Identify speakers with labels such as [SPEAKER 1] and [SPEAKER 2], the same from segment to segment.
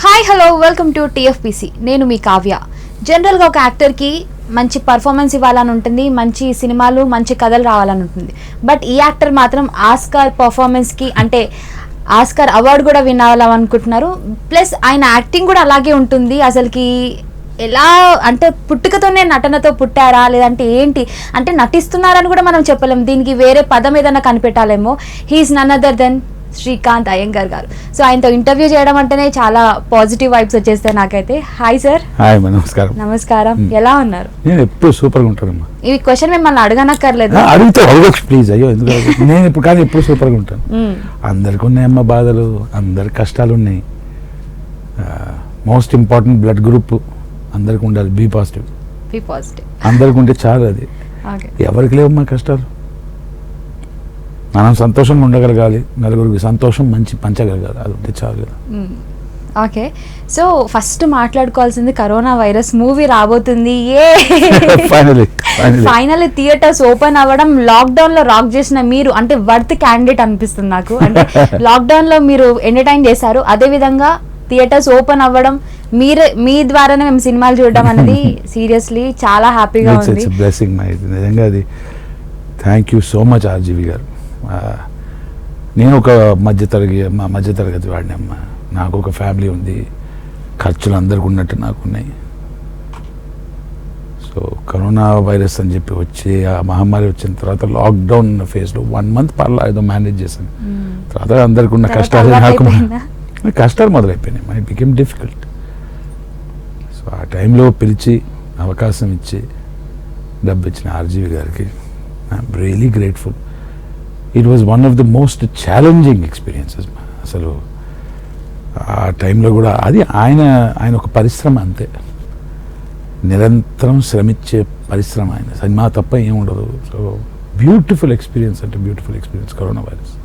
[SPEAKER 1] Hi hello welcome to TFPC. నేను మీ కావ్య. జనరల్గా ఒక యాక్టర్కి మంచి పర్ఫార్మెన్స్ ఇవ్వాలని ఉంటుంది, మంచి సినిమాలు మంచి కథలు రావాలని ఉంటుంది. బట్ ఈ యాక్టర్ మాత్రం ఆస్కార్ పర్ఫార్మెన్స్కి అంటే ఆస్కార్ అవార్డు కూడా విన్ అవ్వాలనుకుంటున్నారు. ప్లస్ ఆయన యాక్టింగ్ కూడా అలాగే ఉంటుంది. అసలుకి ఎలా అంటే పుట్టుకతోనే నటనతో పుట్టారా లేదంటే ఏంటి అంటే నటిస్తున్నారని కూడా మనం చెప్పలేము. దీనికి వేరే పదం ఏదైనా కనిపెట్టాలేమో. He is none other than Srikanth Iyengar garu. So ఆయనతో ఇంటర్వ్యూ చేయడం అంటేనే చాలా పాజిటివ్ వైబ్స్ వచ్చేస్తాయి నాకైతే. Hi sir.
[SPEAKER 2] హాయ్, నమస్కారం.
[SPEAKER 1] నమస్కారం. ఎలా ఉన్నారు?
[SPEAKER 2] నేను ఎప్పుడు సూపర్ గా ఉంటానమ్మా.
[SPEAKER 1] ఈ క్వశ్చన్ మిమ్మల్ని అడగనక్కర్లేదు.
[SPEAKER 2] అడిగితే అడగచ్చు ప్లీజ్. అయ్యో ఎందుకు నేను ఇప్పుడు కానీ ఎప్పుడు సూపర్ గా ఉంటాను. అందరికి ఉన్నాయమ్మ బాధలు, అందరికి కష్టాలు ఉన్నాయి. మోస్ట్ ఇంపార్టెంట్ బ్లడ్ గ్రూప్ అందరికి ఉండాలి. B positive. అందరికి ఉంటే చాలు. అది ఎవరికి లేవమ్మా కష్టాలు. మనం సంతోషంగా ఉండగలగాలి, నలుగురికి సంతోషం మంచి పంచగలగాలి. అది ఉంటే చాలు కదా.
[SPEAKER 1] ఓకే, సో ఫస్ట్ మాట్లాడుకోవాల్సింది కరోనా వైరస్ మూవీ రాబోతుంది. ఏ ఫైనల్లీ థియేటర్స్ ఓపెన్ అవ్వడం, లాక్డౌన్ లో రాక్ చేసిన మీరు అంటే వర్త్ క్యాండిడేట్ అనిపిస్తుంది నాకు. అంటే లాక్డౌన్ లో మీరు ఎంటర్టైన్ చేశారు, అదే విధంగా థియేటర్స్ ఓపెన్ అవ్వడం, మీ ద్వారానే మేము సినిమాలు చూడడం అనేది సీరియస్లీ చాలా హ్యాపీగా ఉంది.
[SPEAKER 2] బ్లెస్సింగ్ నిజంగా. అది thank you so much RGV గారు. నేను ఒక మధ్యతరగతి వాడిని అమ్మ. నాకు ఒక ఫ్యామిలీ ఉంది, ఖర్చులు అందరికి ఉన్నట్టు నాకు ఉన్నాయి. సో కరోనా వైరస్ అని చెప్పి వచ్చి ఆ మహమ్మారి వచ్చిన తర్వాత లాక్డౌన్ ఫేజ్లో 1 month పర్లా ఏదో మేనేజ్ చేశాను. తర్వాత అందరికి ఉన్న కష్టాలు కష్టాలు మొదలైపోయినాయి. My became difficult. సో ఆ టైంలో పిలిచి అవకాశం ఇచ్చి డబ్బు ఇచ్చిన ఆర్జీవి గారికి I'm really grateful. It was one of the most challenging experiences. అసలు ఆ టైంలో కూడా అది ఆయన ఒక పరిశ్రమ అంతే. నిరంతరం శ్రమించే పరిశ్రమ ఆయన. సినిమా తప్ప ఏముండదు. సో బ్యూటిఫుల్ ఎక్స్పీరియన్స్ అంటే బ్యూటిఫుల్ ఎక్స్పీరియన్స్. కరోనా వైరస్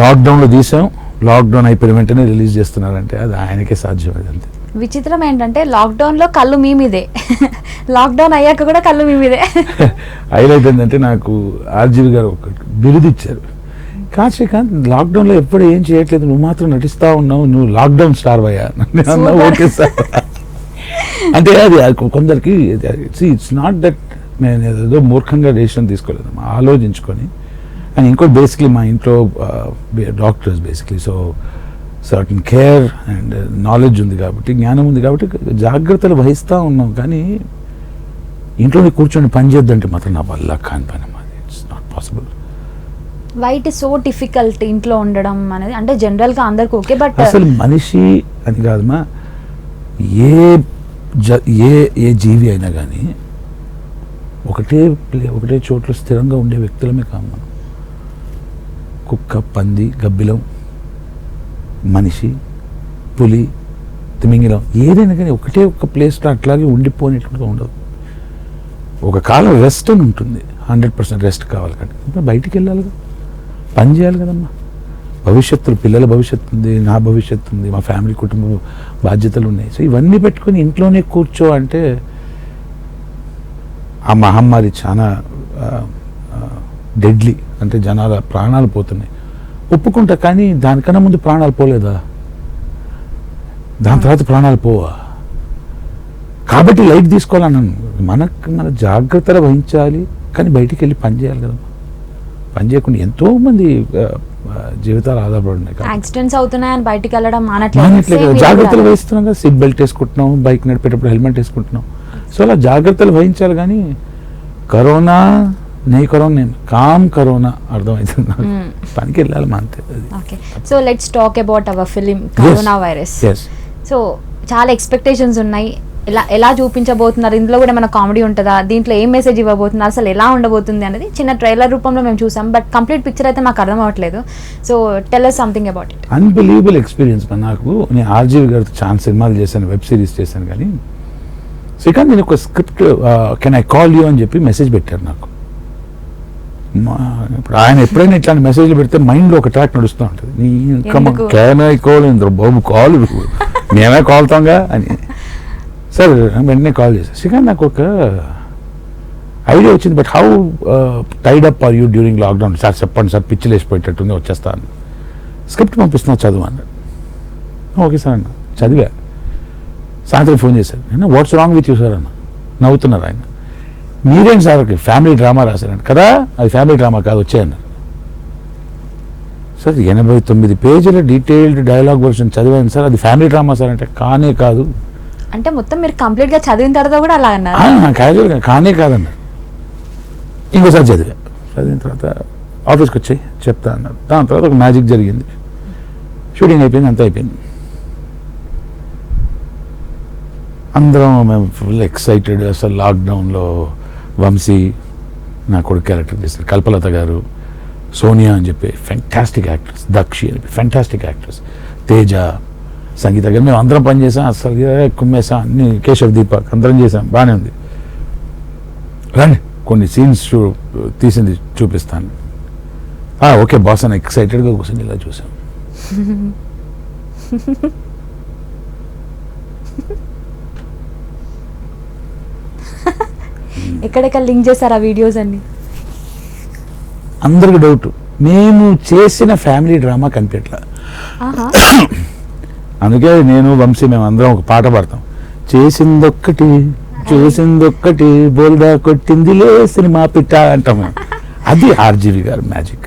[SPEAKER 2] లాక్డౌన్లో తీసాం, లాక్డౌన్ అయిపోయిన వెంటనే రిలీజ్ చేస్తున్నారంటే అది ఆయనకే సాధ్యం. అది అంతే.
[SPEAKER 1] విచిత్రం ఏంటంటే లాక్డౌన్ లో కళ్ళు మీ మీదే, లాక్డౌన్ అయ్యాక కూడా కళ్ళు మీ మీదే.
[SPEAKER 2] హైలైట్ ఏంటంటే నాకు ఆర్జీవి గారు ఒక బిరుదు ఇచ్చారు. కాదు శ్రీకాంత్, లాక్డౌన్ లో ఎప్పుడు ఏం చేయట్లేదు, నువ్వు మాత్రం నటిస్తా ఉన్నావు, నువ్వు లాక్డౌన్ స్టార్ అయ్యా. Okay sir. అంటే అది కొందరికి ఇట్స్ నాట్ దట్ నేను ఏదో మూర్ఖంగా డెసిషన్ తీసుకోలేదు, ఆలోచించుకొని. అండ్ ఇంకోటి బేసిక్లీ మా ఇంట్లో doctors basically, so certain care and knowledge ఉంది కాబట్టి, జ్ఞానం ఉంది కాబట్టి జాగ్రత్తలు వహిస్తూ ఉన్నాం. కానీ ఇంట్లోనే కూర్చొని పని చేద్దంటే మాత్రం నా వల్ల కాని పని. It's not possible.
[SPEAKER 1] Why it is so difficult ఇంట్లో ఉండడం అనేది? అంటే జనరల్గా అందరికి ఓకే, బట్
[SPEAKER 2] అసలు మనిషి అని కాదమ్మా, ఏ జీవి అయినా కానీ ఒకటే చోట్ల స్థిరంగా ఉండే వ్యక్తులమే కాదు మనం. కుక్క, పంది, గబ్బిలం, మనిషి, పులి, తిమింగిలం, ఏదైనా కానీ ఒక్క ప్లేస్లో అట్లాగే ఉండిపోయినట్టుగా ఉండదు. ఒక కాలం రెస్ట్ అని ఉంటుంది. 100% రెస్ట్ కావాలి. కానీ ఇప్పుడు బయటికి వెళ్ళాలి కదా, పని చేయాలి కదమ్మా. భవిష్యత్తులు, పిల్లల భవిష్యత్తు ఉంది, నా భవిష్యత్తు ఉంది, మా ఫ్యామిలీ కుటుంబ బాధ్యతలు ఉన్నాయి. సో ఇవన్నీ పెట్టుకొని ఇంట్లోనే కూర్చో అంటే ఆ మహమ్మారి చాలా డెడ్లీ. అంటే జనాల ప్రాణాలు పోతున్నాయి ఒప్పుకుంటా, కానీ దానికన్నా ముందు ప్రాణాలు పోలేదా? దాని తర్వాత ప్రాణాలు పోవా? కాబట్టి లైట్ తీసుకోవాలన్నాను. మన జాగ్రత్తలు వహించాలి, కానీ బయటికి వెళ్ళి పని చేయాలి కదా. పని చేయకుండా ఎంతో మంది జీవితాలు ఆధారపడి ఉన్నాయి.
[SPEAKER 1] యాక్సిడెంట్స్ అవుతున్నాయని బయటికి వెళ్ళడం
[SPEAKER 2] మానట్లేదు. జాగ్రత్తలు వహిస్తున్నాం కదా, సీట్ బెల్ట్ వేసుకుంటున్నాం, బైక్ నడిపేటప్పుడు హెల్మెట్ వేసుకుంటున్నాం. సో అలా జాగ్రత్తలు వహించాలి. కానీ కరోనా కామ్ కరోనా అర్థమవుతుంది. పనికి వెళ్ళాలి మా అంతే.
[SPEAKER 1] Okay, so let's talk about our film corona virus. So చాలా ఎక్స్పెక్టేషన్స్ ఉన్నాయి. ఎలా చూపించబోతున్నారు? ఇందులో కూడా మన కామెడీ ఉంటుందా? దీంట్లో ఏం మెసేజ్ ఇవ్వబోతున్నారు? అసలు ఎలా ఉండబోతుంది అనేది చిన్న ట్రైలర్ రూపంలో మేము చూసాం, బట్ కంప్లీట్ పిక్చర్ అయితే మాకు అర్థం అవ్వట్లేదు. So tell us something about it.
[SPEAKER 2] Unbelievable experience. నేను ఆర్జీవి గారితో చాలా సినిమాలు చేశాను, వెబ్ సిరీస్ చేశాను. కానీ శ్రీకాంత్, నేను ఒక script can I call you అని చెప్పి మెసేజ్ పెట్టారు నాకు. ఇప్పుడు ఆయన ఎప్పుడైనా ఇట్లాంటి మెసేజ్లు పెడితే మైండ్లో ఒక ట్రాక్ నడుస్తూ ఉంటుంది. Can I call Indra Babu, call మేమే కాల్తాంగా అని. సార్ వెంటనే కాల్ చేశాను. శ్రీకాంత్, నాకు ఒక ఐడియా వచ్చింది, but how tied up or you during lockdown? Sir చెప్పండి సార్, పిచ్చిలు వేసిపోయేటట్టుంది, వచ్చేస్తాను. స్క్రిప్ట్ పంపిస్తున్నా, చదువు అన్నాడు. ఓకే సార్ అన్న, చదివా. సాయంత్రం ఫోన్ చేశారు, నేను what's wrong with you sir అన్న. నవ్వుతున్నారు ఆయన. మీరేం సార్ ఫ్యామిలీ డ్రామా రాశారంట కదా, అది ఫ్యామిలీ డ్రామా కాదు వచ్చాయన్నారు. సార్ 89 పేజీల డీటెయిల్డ్ డైలాగ్ వర్షన్ చదివాను సార్, అది ఫ్యామిలీ డ్రామా సార్ అంటే కానే కాదు.
[SPEAKER 1] అంటే మొత్తం మీరు కంప్లీట్ గా చదివిన తర్వాత కూడా అలా అన్నారు?
[SPEAKER 2] క్యాజువల్గా కానే కాదన్నారు. ఇంకోసారి చదివిన తర్వాత ఆఫీస్కి వచ్చాయి చెప్తా అన్నారు. దాని తర్వాత ఒక మ్యాజిక్ జరిగింది. షూటింగ్ అయిపోయింది, అంతా అయిపోయింది. అందరం మేము ఫుల్ ఎక్సైటెడ్. అసలు లాక్డౌన్లో వంశీ నా కొడుకు క్యారెక్టర్ చేస్తారు, కల్పలత గారు, సోనియా అని చెప్పి ఫెంటాస్టిక్ యాక్టర్స్, దక్షి అని చెప్పి ఫెంటాస్టిక్ యాక్టర్స్, తేజ, సంగీత గారు, మేము అందరం పనిచేసాం. అసలు కుమ్మేసాం అన్ని, కేశవ్ దీపక్ అందరం చేసాం, బాగానే ఉంది. రండి కొన్ని సీన్స్ తీసింది చూపిస్తాను. ఓకే బాస్ అని ఎక్సైటెడ్గా కూర్చొని ఇలా చూసాం.
[SPEAKER 1] ఎక్కడెక్కడ లింక్ చేశారు ఆ వీడియోస్ అన్ని?
[SPEAKER 2] అందరికి డౌట్, మేము చేసిన ఫ్యామిలీ డ్రామా కనిపెట్లా. అందుకే నేను వంశీ మేము అందరం ఒక పాట పాడతాం, చేసిందొక్కటి చూసిందొక్కటి బోల్దా కొట్టిందిలే సినిమా పిట్ట అంటాం. అది ఆర్జీవి గారు మ్యాజిక్.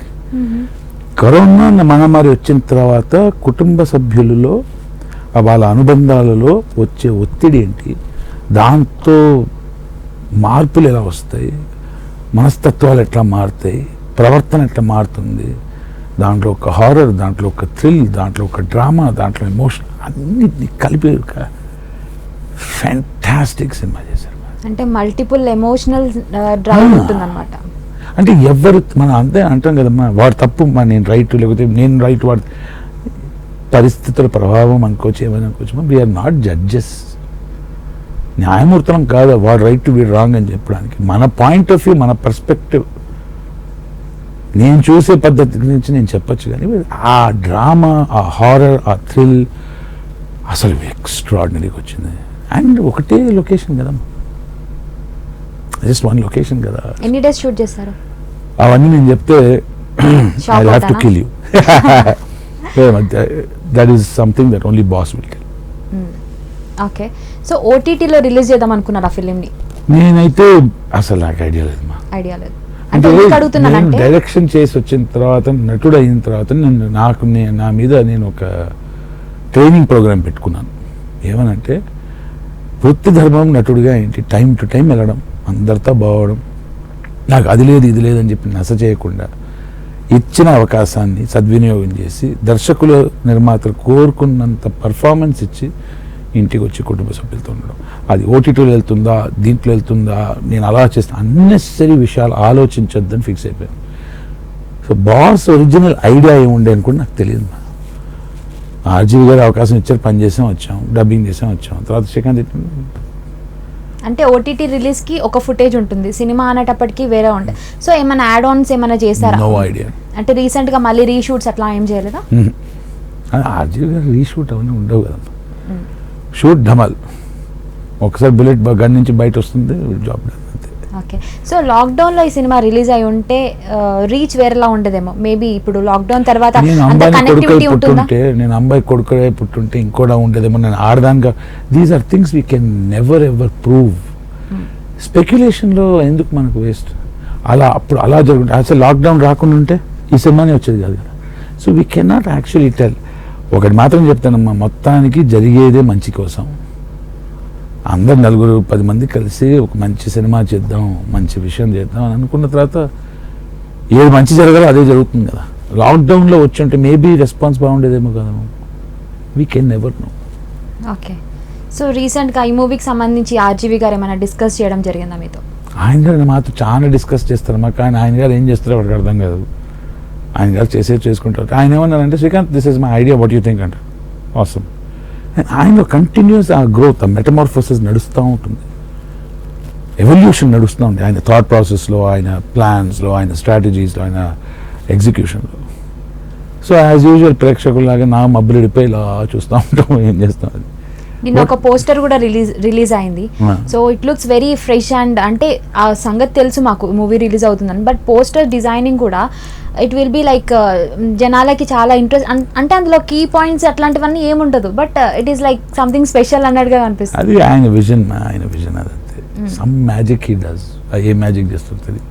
[SPEAKER 2] కరోనా మహమ్మారి వచ్చిన తర్వాత కుటుంబ సభ్యులలో వాళ్ళ అనుబంధాలలో వచ్చే ఒత్తిడి ఏంటి, దాంతో మార్పులు ఎలా వస్తాయి, మనస్తత్వాలు ఎట్లా మారుతాయి, ప్రవర్తన ఎట్లా మారుతుంది, దాంట్లో ఒక హారర్, దాంట్లో ఒక థ్రిల్, దాంట్లో ఒక డ్రామా, దాంట్లో ఎమోషన్ అన్నిటిని కలిపి ఒక ఫ్యాంటాస్టిక్ సినిమా చేశారు.
[SPEAKER 1] అంటే మల్టిపుల్ ఎమోషనల్ డ్రైవ్ ఉంటుందన్నమాట.
[SPEAKER 2] అంటే ఎవరు మనం అంతే అంటాం కదమ్మా, వాడు తప్పు నేను రైట్, లేకపోతే నేను రైట్, వాడు పరిస్థితుల ప్రభావం అనుకోవచ్చు, ఏమైనా అనుకోవచ్చు. వీఆర్ నాట్ జడ్జెస్, న్యాయమూర్తులం కాదు వాడు రైట్ వీడు రాంగ్ అని చెప్పడానికి. మన పాయింట్ ఆఫ్ వ్యూ, మన పర్స్పెక్టివ్, నేను చూసే పద్ధతి గురించి నేను చెప్పచ్చు. కానీ ఆ డ్రామా, ఆ హారర్, ఆ థ్రిల్ అసలు ఎక్స్ట్రాడినరీగా వచ్చింది. అండ్ ఒకటే లొకేషన్ కదమ్మా, జస్ట్ వన్ లొకేషన్ కదా.
[SPEAKER 1] ఎన్ని డేస్ షూట్ చేశారు?
[SPEAKER 2] అవన్నీ నేను చెప్తే I have to kill you. That is something that only boss will kill.
[SPEAKER 1] Okay, so ఓటీటీలో రిలీజ్ చేద్దాం అనుకున్నారు ఆ ఫిలింని?
[SPEAKER 2] నేనైతే అసలు నాకు ఐడియా లేదు మా,
[SPEAKER 1] ఐడియా లేదు.
[SPEAKER 2] అంటే
[SPEAKER 1] అడుగుతున్నాను,
[SPEAKER 2] డైరెక్షన్ చేసి వచ్చిన తర్వాత, నటుడు అయిన తర్వాత నా మీద నేను ఒక ట్రైనింగ్ ప్రోగ్రామ్ పెట్టుకున్నాను. ఏమనంటే వృత్తి ధర్మం నటుడిగా ఏంటి, టైం టు టైం వెళ్ళడం, అందరితో బాగోవడం, నాకు అది లేదు ఇది లేదని చెప్పి నశ చేయకుండా ఇచ్చిన అవకాశాన్ని సద్వినియోగం చేసి దర్శకులు నిర్మాతలు కోరుకున్నంత పర్ఫార్మెన్స్ ఇచ్చి ఇంటికి వచ్చి కుటుంబ సభ్యులతో ఉండడం. అది ఓటీటీలో వెళ్తుందా, దీంట్లో వెళ్తుందా, నేను అలా చేస్తాను, అన్నెసరీ విషయాలు ఆలోచించొద్దని ఫిక్స్ అయిపోయాను. సో బాస్ ఒరిజినల్ ఐడియా ఏముండే అని కూడా నాకు తెలియదు. ఆర్జీవి గారు అవకాశం ఇచ్చారు, పని చేసాం వచ్చాం, డబ్బింగ్ చేసాం వచ్చాం. తర్వాత శ్రీకాంత్
[SPEAKER 1] అంటే ఓటీటీ రిలీజ్ కి ఒక ఫుటేజ్ ఉంటుంది, సినిమా అనేటప్పటికి వేరే ఉంటుంది. సో ఏమైనా యాడ్ ఆన్స్ ఏమైనా చేశారా?
[SPEAKER 2] No idea.
[SPEAKER 1] అంటే రీసెంట్ గా మళ్ళీ రీషూట్స్ అట్లా ఏం చేయలేదా?
[SPEAKER 2] ఆర్జీవి గారు రీషూట్ అవన్నీ ఉండవు కదమ్మా. షూట్ ఢమల్, ఒకసారి బుల్లెట్ గన్ నుంచి బయట వస్తుంది, జాబ్ డన్ అంతే.
[SPEAKER 1] ఓకే, సో లాక్డౌన్ లో ఈ సినిమా రిలీజ్ అయి ఉంటే రీచ్ వేరేలా ఉండదేమో మేబీ. ఇప్పుడు లాక్డౌన్ తర్వాత
[SPEAKER 2] నేను అమ్మాయి కొడుకు పుట్టుంటే ఇంకోలా ఉండేదేమో. నేను ఆడదానిగా, these are things we can never ever prove. స్పెక్యులేషన్లో ఎందుకు మనకు వేస్ట్. అప్పుడు అలా జరుగుతుంది. అసలు లాక్డౌన్ రాకుండా ఉంటే ఈ సినిమానే వచ్చేది కాదు కదా. So we cannot actually tell. ఒకటి మాత్రం చెప్తానమ్మా, మొత్తానికి జరిగేదే మంచి కోసం. అందరు 4-10 మంది కలిసి ఒక మంచి సినిమా చేద్దాం, మంచి విషయం చేద్దాం అని అనుకున్న తర్వాత ఏది మంచి జరగాలో అదే జరుగుతుంది కదా. లాక్డౌన్లో వచ్చి ఉంటే మేబీ రెస్పాన్స్ బాగుండేదేమో కదా. We can never know.
[SPEAKER 1] Okay, so రీసెంట్గా ఈ మూవీకి సంబంధించి ఆర్జీవి గారు ఏమైనా డిస్కస్ చేయడం జరిగిందా మీతో?
[SPEAKER 2] ఆయన గారు మాతో చాలా డిస్కస్ చేస్తారు మాకు, కానీ ఆయన గారు ఏం చేస్తారో వాడికి అర్థం కాదు. ఆయన గారు చేసుకుంటారు. ఆయన ఏమన్నారంటే, Srikanth this is my idea, what you think అంటారు. ఆసమ్. ఆయనలో కంటిన్యూస్ ఆ గ్రోత్, ఆ మెటమార్ఫోసిస్ నడుస్తూ ఉంటుంది, ఎవల్యూషన్ నడుస్తూ ఉంది ఆయన థాట్ ప్రాసెస్లో, ఆయన ప్లాన్స్లో, ఆయన స్ట్రాటజీస్లో, ఆయన ఎగ్జిక్యూషన్లో. సో యాజ్ యూజువల్ ప్రేక్షకుల్లాగా నా మబ్బులిడిపోయి ఇలా చూస్తూ ఉంటాం, ఏం చేస్తాం. అది
[SPEAKER 1] నిన్న ఒక పోస్టర్ కూడా రిలీజ్ అయింది. So it looks very fresh and అంటే ఆ సంగతి తెలుసు మాకు మూవీ రిలీజ్ అవుతుందని, బట్ పోస్టర్ డిజైనింగ్ కూడా ఇట్ విల్ బి లైక్ జనాలకి చాలా ఇంట్రెస్ట్, అంటే అందులో కీ పాయింట్స్ అట్లాంటివన్నీ ఏముండదు, but it is like something special అన్నట్టుగా కనిపిస్తుంది.
[SPEAKER 2] అది ఆయన విజన్ అదంతే. Some magic he does. A magic చేస్తుంటుంది.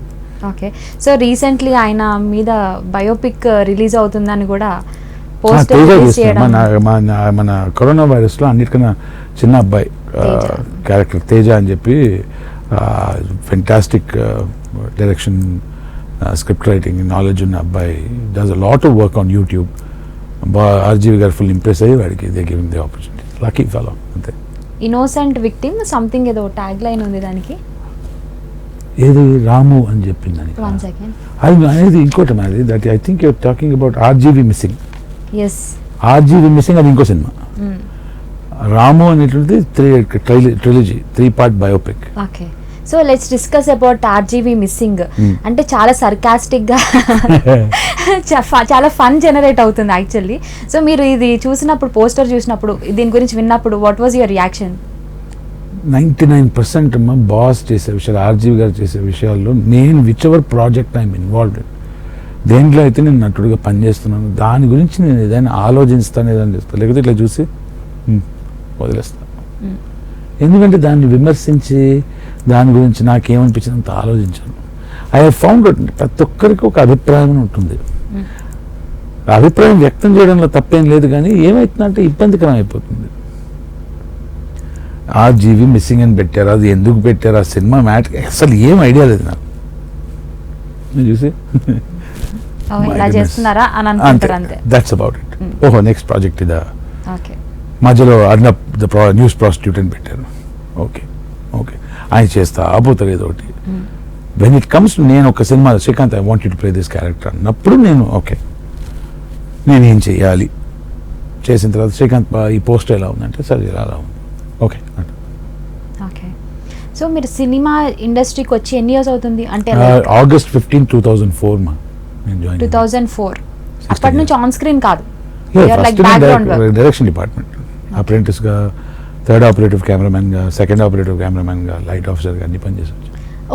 [SPEAKER 1] ఓకే, సో రీసెంట్లీ ఆయన మీద బయోపిక్ రిలీజ్ అవుతుందని కూడా పోస్టర్ రిలీజ్ చేయడం.
[SPEAKER 2] మన కరోనా వైరస్ లో అన్నిటికన్నా చిన్న అబ్బాయి క్యారెక్టర్ తేజ అని చెప్పి fantastic direction, script writing knowledge ఉన్న అబ్బాయి does a lot of work on YouTube. RGV గారు ఫుల్ ఇంప్రెస్ అయ్యి వాడికి they give the opportunity. Lucky fellow అంతే.
[SPEAKER 1] ఇన్నోసెంట్ విక్టిమ్ సంథింగ్ ఏదో ట్యాగ్ లైన్ ఉంది దానికి,
[SPEAKER 2] ఏది రాము అని చెప్పింది దానికి.
[SPEAKER 1] వన్ సెకండ్,
[SPEAKER 2] అది అనేది ఇంకోటి మాది that I think you're talking about RGV missing.
[SPEAKER 1] Yes,
[SPEAKER 2] RGV missing అది ఇంకో సినిమా. రాము అనేటువంటిది trilogy 3-part biopic.
[SPEAKER 1] Okay, so let's discuss about RGV missing. అంటే చాలా సర్కాస్టిక్ గా చాలా ఫన్ జనరేట్ అవుతుంది యాక్చువల్లీ. సో మీరు ఇది చూసినప్పుడు, పోస్టర్ చూసినప్పుడు, దీని గురించి విన్నప్పుడు వాట్ వాజ్ యువర్ రియాక్షన్?
[SPEAKER 2] 99% అమ్మ బాస్ చేసే విషయాలు, ఆర్జీవి గారు చేసే విషయాల్లో నేను which ever project I'm involved, దేంట్లో అయితే నేను నటుడుగా పనిచేస్తున్నాను దాని గురించి నేను ఏదైనా ఆలోచిస్తాను, ఏదైనా చేస్తాను, లేకపోతే ఇట్లా చూసి వదిలేస్తాను. ఎందుకంటే దాన్ని విమర్శించి దాని గురించి నాకేమనిపించినంత ఆలోచించాను. ఐ హావ్ ఫౌండ్ ప్రతి ఒక్కరికి ఒక అభిప్రాయం ఉంటుంది. అభిప్రాయం వ్యక్తం చేయడంలో తప్పేం లేదు, కానీ ఏమవుతుందంటే ఇబ్బందికరం అయిపోతుంది. ఆర్జీవి మిస్సింగ్ అని పెట్టారు, అది ఎందుకు పెట్టారు, ఆ సినిమా మ్యాటర్ అసలు ఏం ఐడియా లేదు నాకు. నేను చూసి
[SPEAKER 1] ఇలా చేస్తున్నారా అని అనుకుంటారు అంతే.
[SPEAKER 2] That's about it. ఓహో నెక్స్ట్ ప్రాజెక్ట్ ఇదా,
[SPEAKER 1] ఓకే,
[SPEAKER 2] మధ్యలో అర్నబ్ ద న్యూస్ ప్రాస్టిట్యూట్ అని పెట్టారు. ఓకే ఓకే, ఆయన చేస్తా అపోతారు ఏదో ఒకటి. వెన్ ఇట్ కమ్స్ నేను ఒక cinema Srikanth I want you to play this character అన్నప్పుడు నేను ఓకే నేనేం చేయాలి, చేసిన తర్వాత శ్రీకాంత్ ఈ పోస్టర్ ఎలా ఉందంటే సరే ఇలా ఉంది ఓకే.
[SPEAKER 1] ఓకే, సో మీరు సినిమా ఇండస్ట్రీకి వచ్చి ఎన్ని ఇయర్స్ అవుతుంది? అంటే
[SPEAKER 2] August 15, 2004 మా నేను జాయిన్
[SPEAKER 1] 2004. అప్పటి నుంచి ఆన్ స్క్రీన్ కాదు,
[SPEAKER 2] డైరెక్షన్ డిపార్ట్మెంట్, అప్రెంటిస్ గా, థర్డ్ ఆపరేటివ్ కెమెరామెన్ గా, సెకండ్ ఆపరేటివ్ కెమెరామెన్ గా, లైట్ ఆఫీసర్ గా అన్ని పనిచేసి.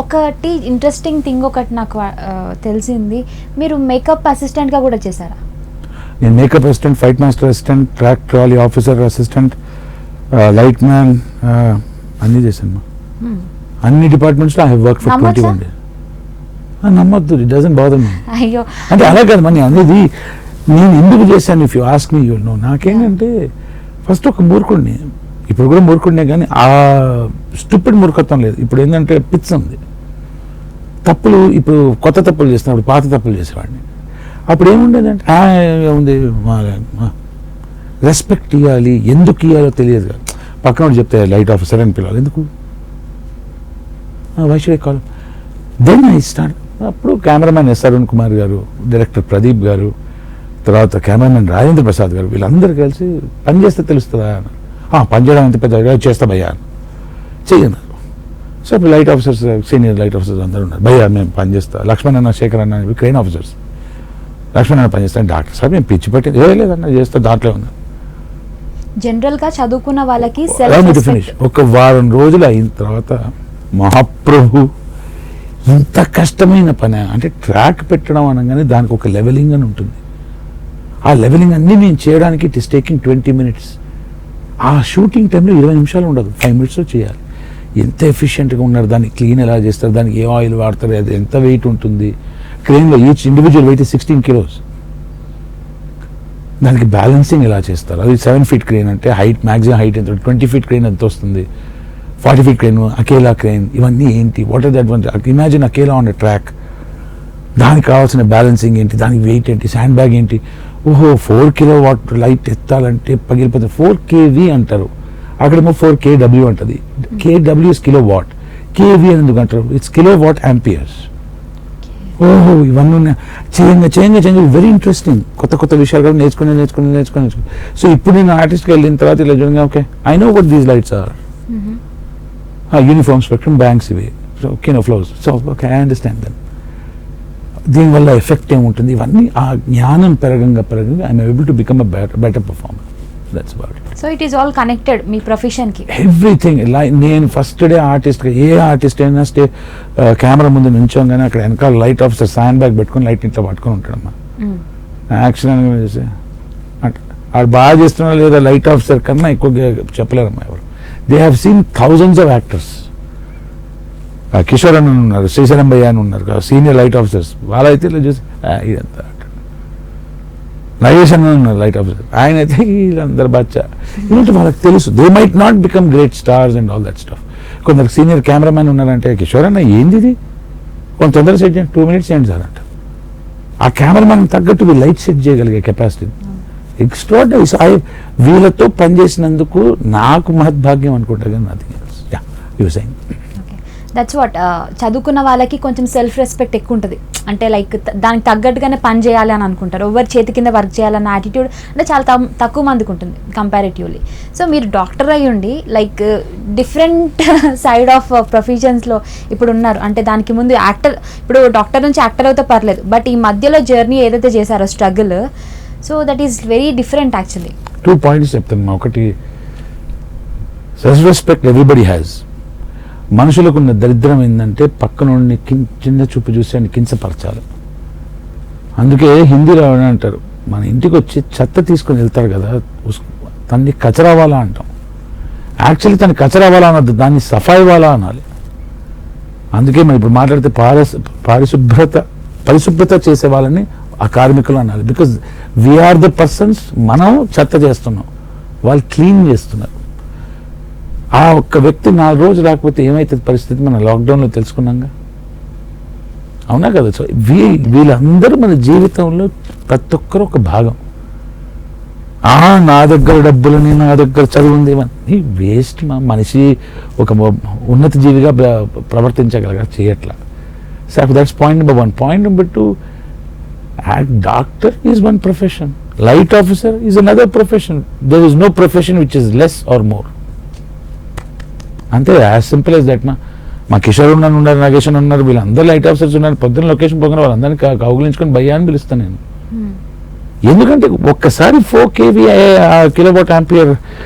[SPEAKER 1] ఒకటి ఇంట్రెస్టింగ్ థింగ్ ఒకటి నాకు తెలిసింది, మీరు మేకప్ అసిస్టెంట్ గా కూడా చేశారా?
[SPEAKER 2] నేను makeup assistant, fight master assistant, track trolley officer assistant, light man అన్నీ చేశాను. అన్ని డిపార్ట్మెంట్స్లో I have work for 21 days. నమ్మొద్దు, ఇట్ డజంట్ బాదర్ మీ.
[SPEAKER 1] అయ్యో,
[SPEAKER 2] అంటే అలా కాదు మనీ అనేది నేను ఎందుకు చేశాను, if you ask me you know. నాకేంటంటే ఫస్ట్ ఒక మూర్ఖుడిని, ఇప్పుడు కూడా మూర్ఖుడినే, కానీ ఆ స్టూపిడ్ మూర్ఖత్వం లేదు. ఇప్పుడు ఏంటంటే పిచ్చి ఉంది, తప్పులు ఇప్పుడు కొత్త తప్పులు చేస్తున్నప్పుడు పాత తప్పులు చేసేవాడిని. అప్పుడు ఏముండేదంటే ఉంది రెస్పెక్ట్ ఇవ్వాలి, ఎందుకు ఇవ్వాలో తెలియదు కదా. పక్కన చెప్తే లైట్ ఆఫీసర్ అని పిలవాలి, ఎందుకు why should I call then I start. అప్పుడు cameraman S Arun Kumar garu, director Pradeep గారు, తర్వాత కెమెరామెన్ రాజేంద్ర ప్రసాద్ గారు, వీళ్ళందరూ కలిసి పని చేస్తే తెలుస్తుందా, పని చేయడం ఎంత పెద్ద చేస్తా భయ్యా చెయ్యను. సో అప్పుడు light officers, senior light officers అందరూ ఉన్నారు, భయ్యా మేము పని చేస్తా, లక్ష్మణ్ అన్న, శేఖర్ అన్న క్రెయిన్ ఆఫీసర్స్, లక్ష్మణ్ అన్న పని చేస్తాను, డాక్టర్ సార్ మేము పిచ్చి పెట్టి లేదన్న చేస్తా, దాంట్లో ఉన్నా.
[SPEAKER 1] జనరల్ గా చదువుకున్న వాళ్ళకి
[SPEAKER 2] ఫినిష్ ఒక వారం రోజులు అయిన తర్వాత మహాప్రభు ఇంత కష్టమైన పని అంటే ట్రాక్ పెట్టడం అనగానే దానికి ఒక లెవెలింగ్ అని ఉంటుంది. ఆ లెవెలింగ్ అన్నీ మేము చేయడానికి ఇట్ ఈస్ టేకింగ్ 20 minutes. ఆ షూటింగ్ టైంలో 20 నిమిషాలు ఉండదు, 5 minutesలో చేయాలి. ఎంత ఎఫిషియెంట్గా ఉన్నారు, దాన్ని క్లీన్ ఎలా చేస్తారు, దానికి ఏ ఆయిల్ వాడతారు, అది ఎంత వెయిట్ ఉంటుంది. క్రెయిన్లో ఈచ్ ఇండివిజువల్ వెయిట్ 16 kilos. దానికి బ్యాలెన్సింగ్ ఎలా చేస్తారు, అది 7 feet క్రెయిన్ అంటే హైట్ మ్యాక్సిమం హైట్ ఎంత, 20 feet క్రెయిన్ ఎంత వస్తుంది, 40 feet క్రెయిన్, అకేలా క్రెయిన్, ఇవన్నీ ఏంటి, what are the advantage. Imagine Akela on a track, దానికి కావాల్సిన బ్యాలెన్సింగ్ ఏంటి, దానికి వెయిట్ ఏంటి, శాండ్ బ్యాగ్ ఏంటి. ఓహో 4 kilowatt లైట్ ఎత్తాలంటే పగిలిపోతుంది, 4 kV అంటారు, అక్కడేమో 4 kW అంటది. kW ఇస్ కిలోవాట్, kV అని ఎందుకు అంటారు, ఇట్స్ కిలోవాట్ యాంపియర్స్. ఓహో ఇవన్నీ చేయంగా వెరీ ఇంట్రెస్టింగ్, కొత్త కొత్త విషయాలు కూడా నేర్చుకుని. సో ఇప్పుడు నేను ఆర్టిస్ట్కి వెళ్ళిన తర్వాత ఇలా చూడంగా okay I know what these lights are, uniform spectrum banks ఇవి, so flows, so okay I understand then. దీనివల్ల ఎఫెక్ట్ ఏముంటుంది, ఇవన్నీ ఆ జ్ఞానం పెరగంగా I'm able to become a better performer. That's about it.
[SPEAKER 1] So it is all connected మీ ప్రొఫెషన్కి.
[SPEAKER 2] Everything. నేను ఫస్ట్ డే ఆర్టిస్ట్గా, ఏ ఆర్టిస్ట్ అయినా కెమెరా ముందు నుంచోగానే అక్కడ వెనకాల లైట్ ఆఫీసర్ శాండ్ బ్యాగ్ పెట్టుకుని లైట్ ఇంట్లో పట్టుకొని ఉంటాడమ్మా. యాక్షన్ అని చేసి అంటే ఆడు బాగా చేస్తున్నా లేదా లైట్ ఆఫీసర్ కన్నా ఎక్కువ చెప్పలేరమ్మా ఎవరు. They have seen thousands of actors. Kishore అని ఉన్నారు, శ్రీశైలం భయ్య అని ఉన్నారు, సీనియర్ లైట్ ఆఫీసర్స్. వాళ్ళైతే ఇలా చూసి ఇదంతా నగేష్ అని ఉన్నారు లైట్ ఆఫీసర్, ఆయన అయితే వీళ్ళందరూ బచ్చా. ఎందుకంటే వాళ్ళకి తెలుసు they might not become great stars and all that stuff. కొందరికి సీనియర్ కెమెరామెన్ ఉన్నారంటే కిషోర్ అన్న ఏంది ఇది, కొంత తొందరగా సెట్ చేయండి, 2 minutes చేయండి సార్ అంట. ఆ కెమెరామెన్ తగ్గట్టు లైట్ సెట్ చేయగలిగే కెపాసిటీ ఎక్స్ట్రాడనరీ. వీళ్ళతో పనిచేసినందుకు నాకు మహద్భాగ్యం అనుకుంటా, కానీ nothing else. Yeah you saying.
[SPEAKER 1] That's what. చదువుకున్న వాళ్ళకి కొంచెం సెల్ఫ్ రెస్పెక్ట్ ఎక్కువ ఉంటుంది. అంటే లైక్ దానికి తగ్గట్టుగానే పని చేయాలి అని అనుకుంటారు. ఎవరి చేతి కింద వర్క్ చేయాలన్న యాటిట్యూడ్ అంటే చాలా తక్కువ మందికి ఉంటుంది కంపారిటివ్లీ. సో మీరు డాక్టర్ అయ్యి ఉండి లైక్ డిఫరెంట్ సైడ్ ఆఫ్ ప్రొఫెషన్స్లో ఇప్పుడు ఉన్నారు. అంటే దానికి ముందు యాక్టర్, ఇప్పుడు డాక్టర్ నుంచి యాక్టర్ అయితే పర్లేదు, బట్ ఈ మధ్యలో జర్నీ ఏదైతే చేశారో struggle, so that is very different actually.
[SPEAKER 2] 2 points చెప్తాను. ఒకటి, సెల్ఫ్ రెస్పెక్ట్ ఎవ్రీబడి హ్యాస్. మనుషులకు ఉన్న దరిద్రం ఏంటంటే పక్కన చిన్న చూపు చూసి అని కించపరచాలి. అందుకే హిందీలో అంటారు, మన ఇంటికి వచ్చి చెత్త తీసుకొని వెళ్తారు కదా, తన్ని కచరావాలా అంటాం. యాక్చువల్లీ తను కచరావాలా అనద్దు, దాన్ని సఫాయి వాలా అనాలి. అందుకే మనం ఇప్పుడు మాట్లాడితే పరిశుభ్రత చేసే వాళ్ళని ఆ కార్మికులు అనాలి. Because we're the persons. మనం చెత్త చేస్తున్నాం, వాళ్ళు క్లీన్ చేస్తున్నారు. ఆ ఒక్క వ్యక్తి 4 రోజులు రాకపోతే ఏమైతుంది పరిస్థితి, మనం లాక్డౌన్లో తెలుసుకున్నాగా, అవునా కదా. సో వీళ్ళందరూ మన జీవితంలో ప్రతి ఒక్కరు ఒక భాగం. నా దగ్గర డబ్బులని, నా దగ్గర చదువు ఉంది, ఇవన్నీ వేస్ట్. మనిషి ఒక ఉన్నత జీవిగా ప్రవర్తించగలగా చేయట్లా. So that's point number 1. Point number 2, doctor is one profession, light officer is another profession. There is no profession which is less or more. అంతే, యాజ్ సింపుల్ యాజ్ దట్. మా కిషోర్ ఉన్నారు, నాగేశ్వర్ ఉన్నారు, వీళ్ళందరూ లైట్ ఆఫీసర్స్ ఉన్నారు. పొద్దున్న లొకేషన్ పోగానే వాళ్ళందరినీ కౌగులించుకొని భయ్యా అని పిలుస్తాను నేను. ఎందుకంటే ఒక్కసారి 4 kV కిలోవాట్ ఆంపియర్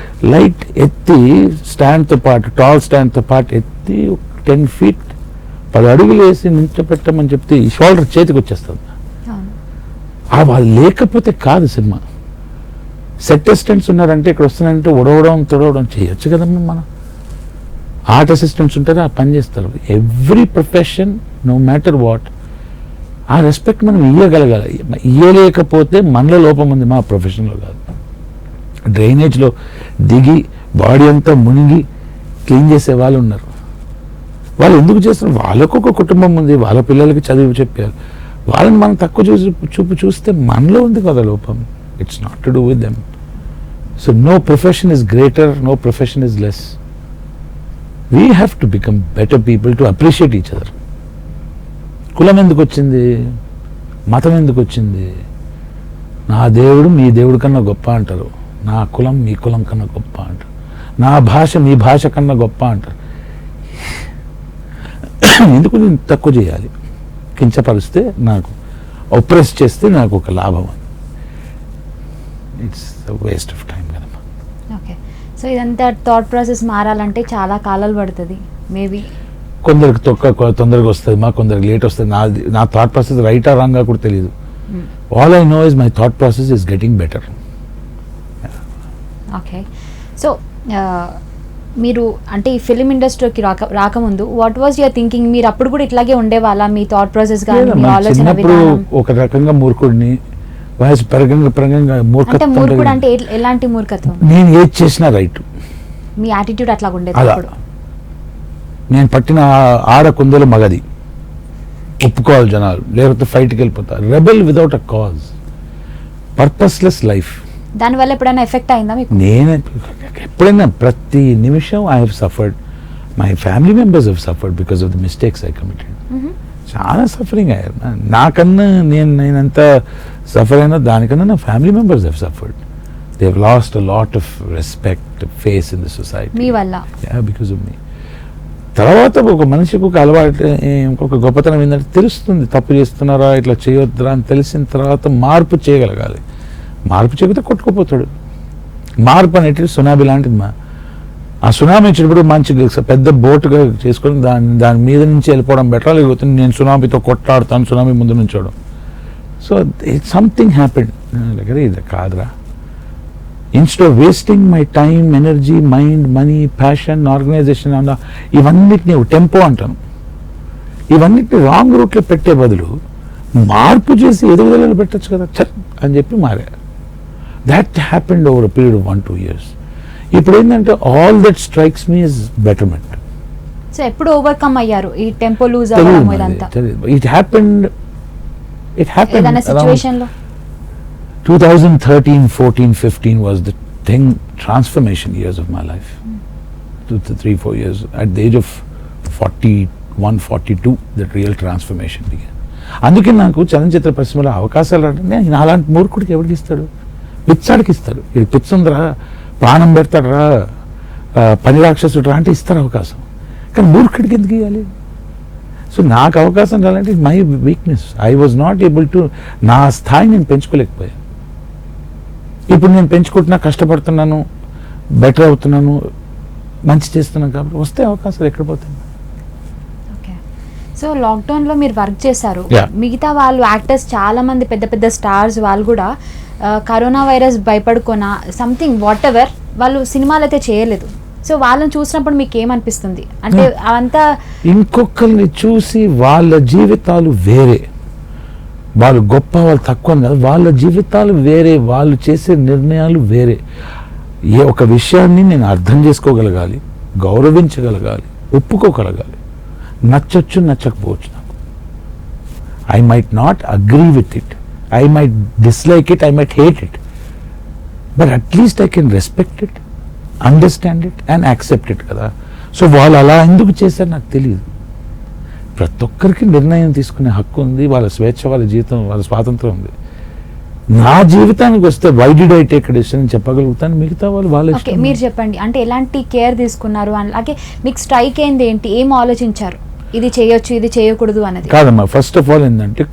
[SPEAKER 2] లైట్ ఎత్తి స్టాండ్తో పాటు, టాల్ స్టాండ్తో పాటు ఎత్తి 10 feet 10 అడుగులు వేసి నించోపెట్టమని చెప్తే ఈ షోల్డర్ చేతికి వచ్చేస్తుంది. వాళ్ళు లేకపోతే కాదు సినిమా. సెట్ అసిస్టెంట్స్ ఉన్నారంటే ఇక్కడ వస్తున్నారంటే ఉడవడం తొడవడం చేయొచ్చు కదమ్మా. మనం ఆర్ట్ అసిస్టెంట్స్ ఉంటారు, ఆ పని చేస్తారు. Every profession, no matter what, ఆ రెస్పెక్ట్ మనం ఇవ్వగలగాలి. ఇవ్వలేకపోతే మనలో లోపం ఉంది, మా ప్రొఫెషన్లో కాదు. డ్రైనేజ్లో దిగి బాడీ అంతా మునిగి క్లీన్ చేసే వాళ్ళు ఉన్నారు. వాళ్ళు ఎందుకు చేస్తున్నారు? వాళ్ళకు ఒక కుటుంబం ఉంది, వాళ్ళ పిల్లలకి చదువు చెప్పారు. వాళ్ళని మనం తక్కువ చూపు చూస్తే మనలో ఉంది కదా లోపం. It's not to do with them. So no profession is greater, no profession is less. We have to become better people to appreciate each other. కులం ఎందుకు వచ్చింది, మతం ఎందుకు వచ్చింది? నా దేవుడు మీ దేవుడి కన్నా గొప్ప అంటారు, నా కులం మీ కులం కన్నా గొప్ప అంటారు, నా భాష మీ భాష కన్నా గొప్ప అంటారు. ఎందుకు నేను తక్కువ చేయాలి? కించపరిస్తే నాకు, ఒప్రెస్ చేస్తే నాకు ఒక లాభం. ఇట్స్ వేస్ట్ ఆఫ్ టైం కదమ్మా.
[SPEAKER 1] ఓకే, సో ఇదంతా థాట్ ప్రాసెస్ మారాలంటే చాలా కాలాలు పడుతుంది మేబీ.
[SPEAKER 2] కొందరికి తొందరగా వస్తుంది, కొందరికి లేట్ వస్తుంది. నా థాట్ ప్రాసెస్ రైట్ ఆ రాంగ్ కూడా తెలియదు. All I know is my thought process is getting better.
[SPEAKER 1] Okay, so మీరు అంటే ఈ ఫిలిం ఇండస్ట్రీకి రాకముందు వాట్ వాజ్ యువర్ థింకింగ్? మీరు అప్పుడు కూడా ఇట్లాగే ఉండేవాళ్ళ మీ థాట్ ప్రాసెస్ కానీ మీ ఆలోచన
[SPEAKER 2] చిన్నప్పుడు ఒక రకంగా మూర్ఖుడిని, వయసు పెరగంగా
[SPEAKER 1] మూర్ఖుడు అంటే ఎలాంటి మూర్ఖత్వం?
[SPEAKER 2] నేను ఏది చేసినా రైట్,
[SPEAKER 1] మీ యాటిట్యూడ్ అట్లా ఉండేది. అప్పుడు
[SPEAKER 2] నేను పట్టిన ఆడ కుందలు మగది ఒప్పుకోవాలి జనాలు, లేకపోతే ఫైట్కి వెళ్ళిపోతారు. Rebel without a cause, purposeless life.
[SPEAKER 1] దానివల్ల ఎప్పుడైనా ఎఫెక్ట్ అయిందా మీకు?
[SPEAKER 2] నేను ఎప్పుడైనా ప్రతి నిమిషం I have suffered, my family members have suffered because of the mistakes I committed. చాలా సఫరింగ్ అయ్యారు. నాకన్నా నేనంత సఫర్ అయినా దానికన్నా నా family members have suffered. They have lost a lot of respect, face in the society
[SPEAKER 1] మీ వల్ల.
[SPEAKER 2] Because of me. తర్వాత ఒక మనిషికి ఒక అలవాటు, ఇంకొక గొప్పతనం ఏంటంటే తెలుస్తుంది తప్పు చేస్తున్నారా, ఇట్లా చేయొద్దురా అని తెలిసిన తర్వాత మార్పు చేయగలగాలి. మార్పు చెబితే కొట్టుకుపోతాడు. మార్పు అనేటివి సునామీ లాంటిది మా. ఆ సునామీ వచ్చినప్పుడు మంచి పెద్ద బోటుగా చేసుకొని దాని మీద నుంచి వెళ్ళిపోవడం బెటర్, లేకపోతే నేను సునామీతో కొట్లాడుతాను, సునామీ ముందు నుంచోవడం. So something happened. ఇది కాదురా, instead of wasting my time, energy, mind, money, passion, organization అన్న ఇవన్నిటిని టెంపో అంటాను, ఇవన్నిటిని రాంగ్ రూట్లో పెట్టే బదులు మార్పు చేసి ఎదుగుదలలో పెట్టచ్చు కదా అని చెప్పి మారా. That happened over a period of 1-2 years. ఇప్పుడు ఏంటంటే all that strikes me is betterment.
[SPEAKER 1] So ఎప్పుడు ఓవర్కమ్ అయ్యారు ఈ టెంపో లూజ్ అవ్వడం ఇదంతా?
[SPEAKER 2] ఇట్ హ్యాపెండ్
[SPEAKER 1] ఏదైనా సిచువేషన్ లో
[SPEAKER 2] 2013, 14, 15 was the transformation years of my life. 3-4 years. At the age of 41, 42, that real transformation began. అందుకే నాకు చలనచిత్ర పరిశ్రమలో అవకాశాలు అంటే అలాంటి మూర్ఖుడికి ఎవరికి ఇస్తాడు? పిచ్చాడికి ఇస్తాడు. ఇది పిచ్చుందిరా, ప్రాణం పెడతాడరా, పని రాక్షసుడు రా అంటే ఇస్తారు అవకాశం. కానీ మూర్ఖుడికి ఎందుకు ఇవ్వాలి? సో నాకు అవకాశం రాలంటే my weakness. I was not able to, నా స్థాయి నేను పెంచుకోలేకపోయాను. ఇప్పుడు నేను పెంచుకుంటున్నా, కష్టపడుతున్నాను, బెటర్ అవుతున్నాను, మంచి చేస్తున్నాను, కాబట్టి వస్తే అవకాశాలు ఎక్కడ పోతాయి.
[SPEAKER 1] ఓకే. సో లాక్డౌన్లో మీరు వర్క్ చేశారు.
[SPEAKER 2] Yeah.
[SPEAKER 1] మిగతా వాళ్ళు యాక్టర్స్ చాలా మంది పెద్ద పెద్ద స్టార్స్ వాళ్ళు కూడా కరోనా వైరస్ భయపడుకోనా సంథింగ్ వాట్ ఎవర్ వాళ్ళు సినిమాలు అయితే చేయలేదు. సో వాళ్ళని చూసినప్పుడు మీకు ఏమనిపిస్తుంది? అంటే అవంతా
[SPEAKER 2] ఇంకొకరిని చూసి వాళ్ళ జీవితాలు వేరే, వాళ్ళు గొప్ప వాళ్ళు తక్కువ కాదు, వాళ్ళ జీవితాలు వేరే, వాళ్ళు చేసే నిర్ణయాలు వేరే. ఏ ఒక విషయాన్ని నేను అర్థం చేసుకోగలగాలి, గౌరవించగలగాలి, ఒప్పుకోగలగాలి. నచ్చొచ్చు, నచ్చకపోవచ్చు. నాకు I might not agree with it, I might dislike it, I might hate it, but at least I can respect it, understand it and accept it కదా. సో వాళ్ళు అలా ఎందుకు చేశారు నాకు తెలియదు. ప్రతి ఒక్కరికి నిర్ణయం తీసుకునే హక్కు ఉంది, వాళ్ళ స్వేచ్ఛ, వాళ్ళ జీవితం, వాళ్ళ స్వాతంత్రం ఉంది. నా జీవితానికి వస్తే why did I take decision చెప్పగలుగుతాను, మిగతా వాళ్ళు వాళ్ళ
[SPEAKER 1] ఓకే.
[SPEAKER 2] ఇష్టం.
[SPEAKER 1] మీరు చెప్పండి, అంటే ఎలాంటి కేర్ తీసుకున్నారు? అలాగే మీకు స్ట్రైక్ అయింది ఏంటి? ఏం ఆలోచించారు? ఇది చేయొచ్చు, ఇది చేయకూడదు అన్నది
[SPEAKER 2] కాదమ్మా. ఫస్ట్ ఆఫ్ ఆల్ ఏంటంటే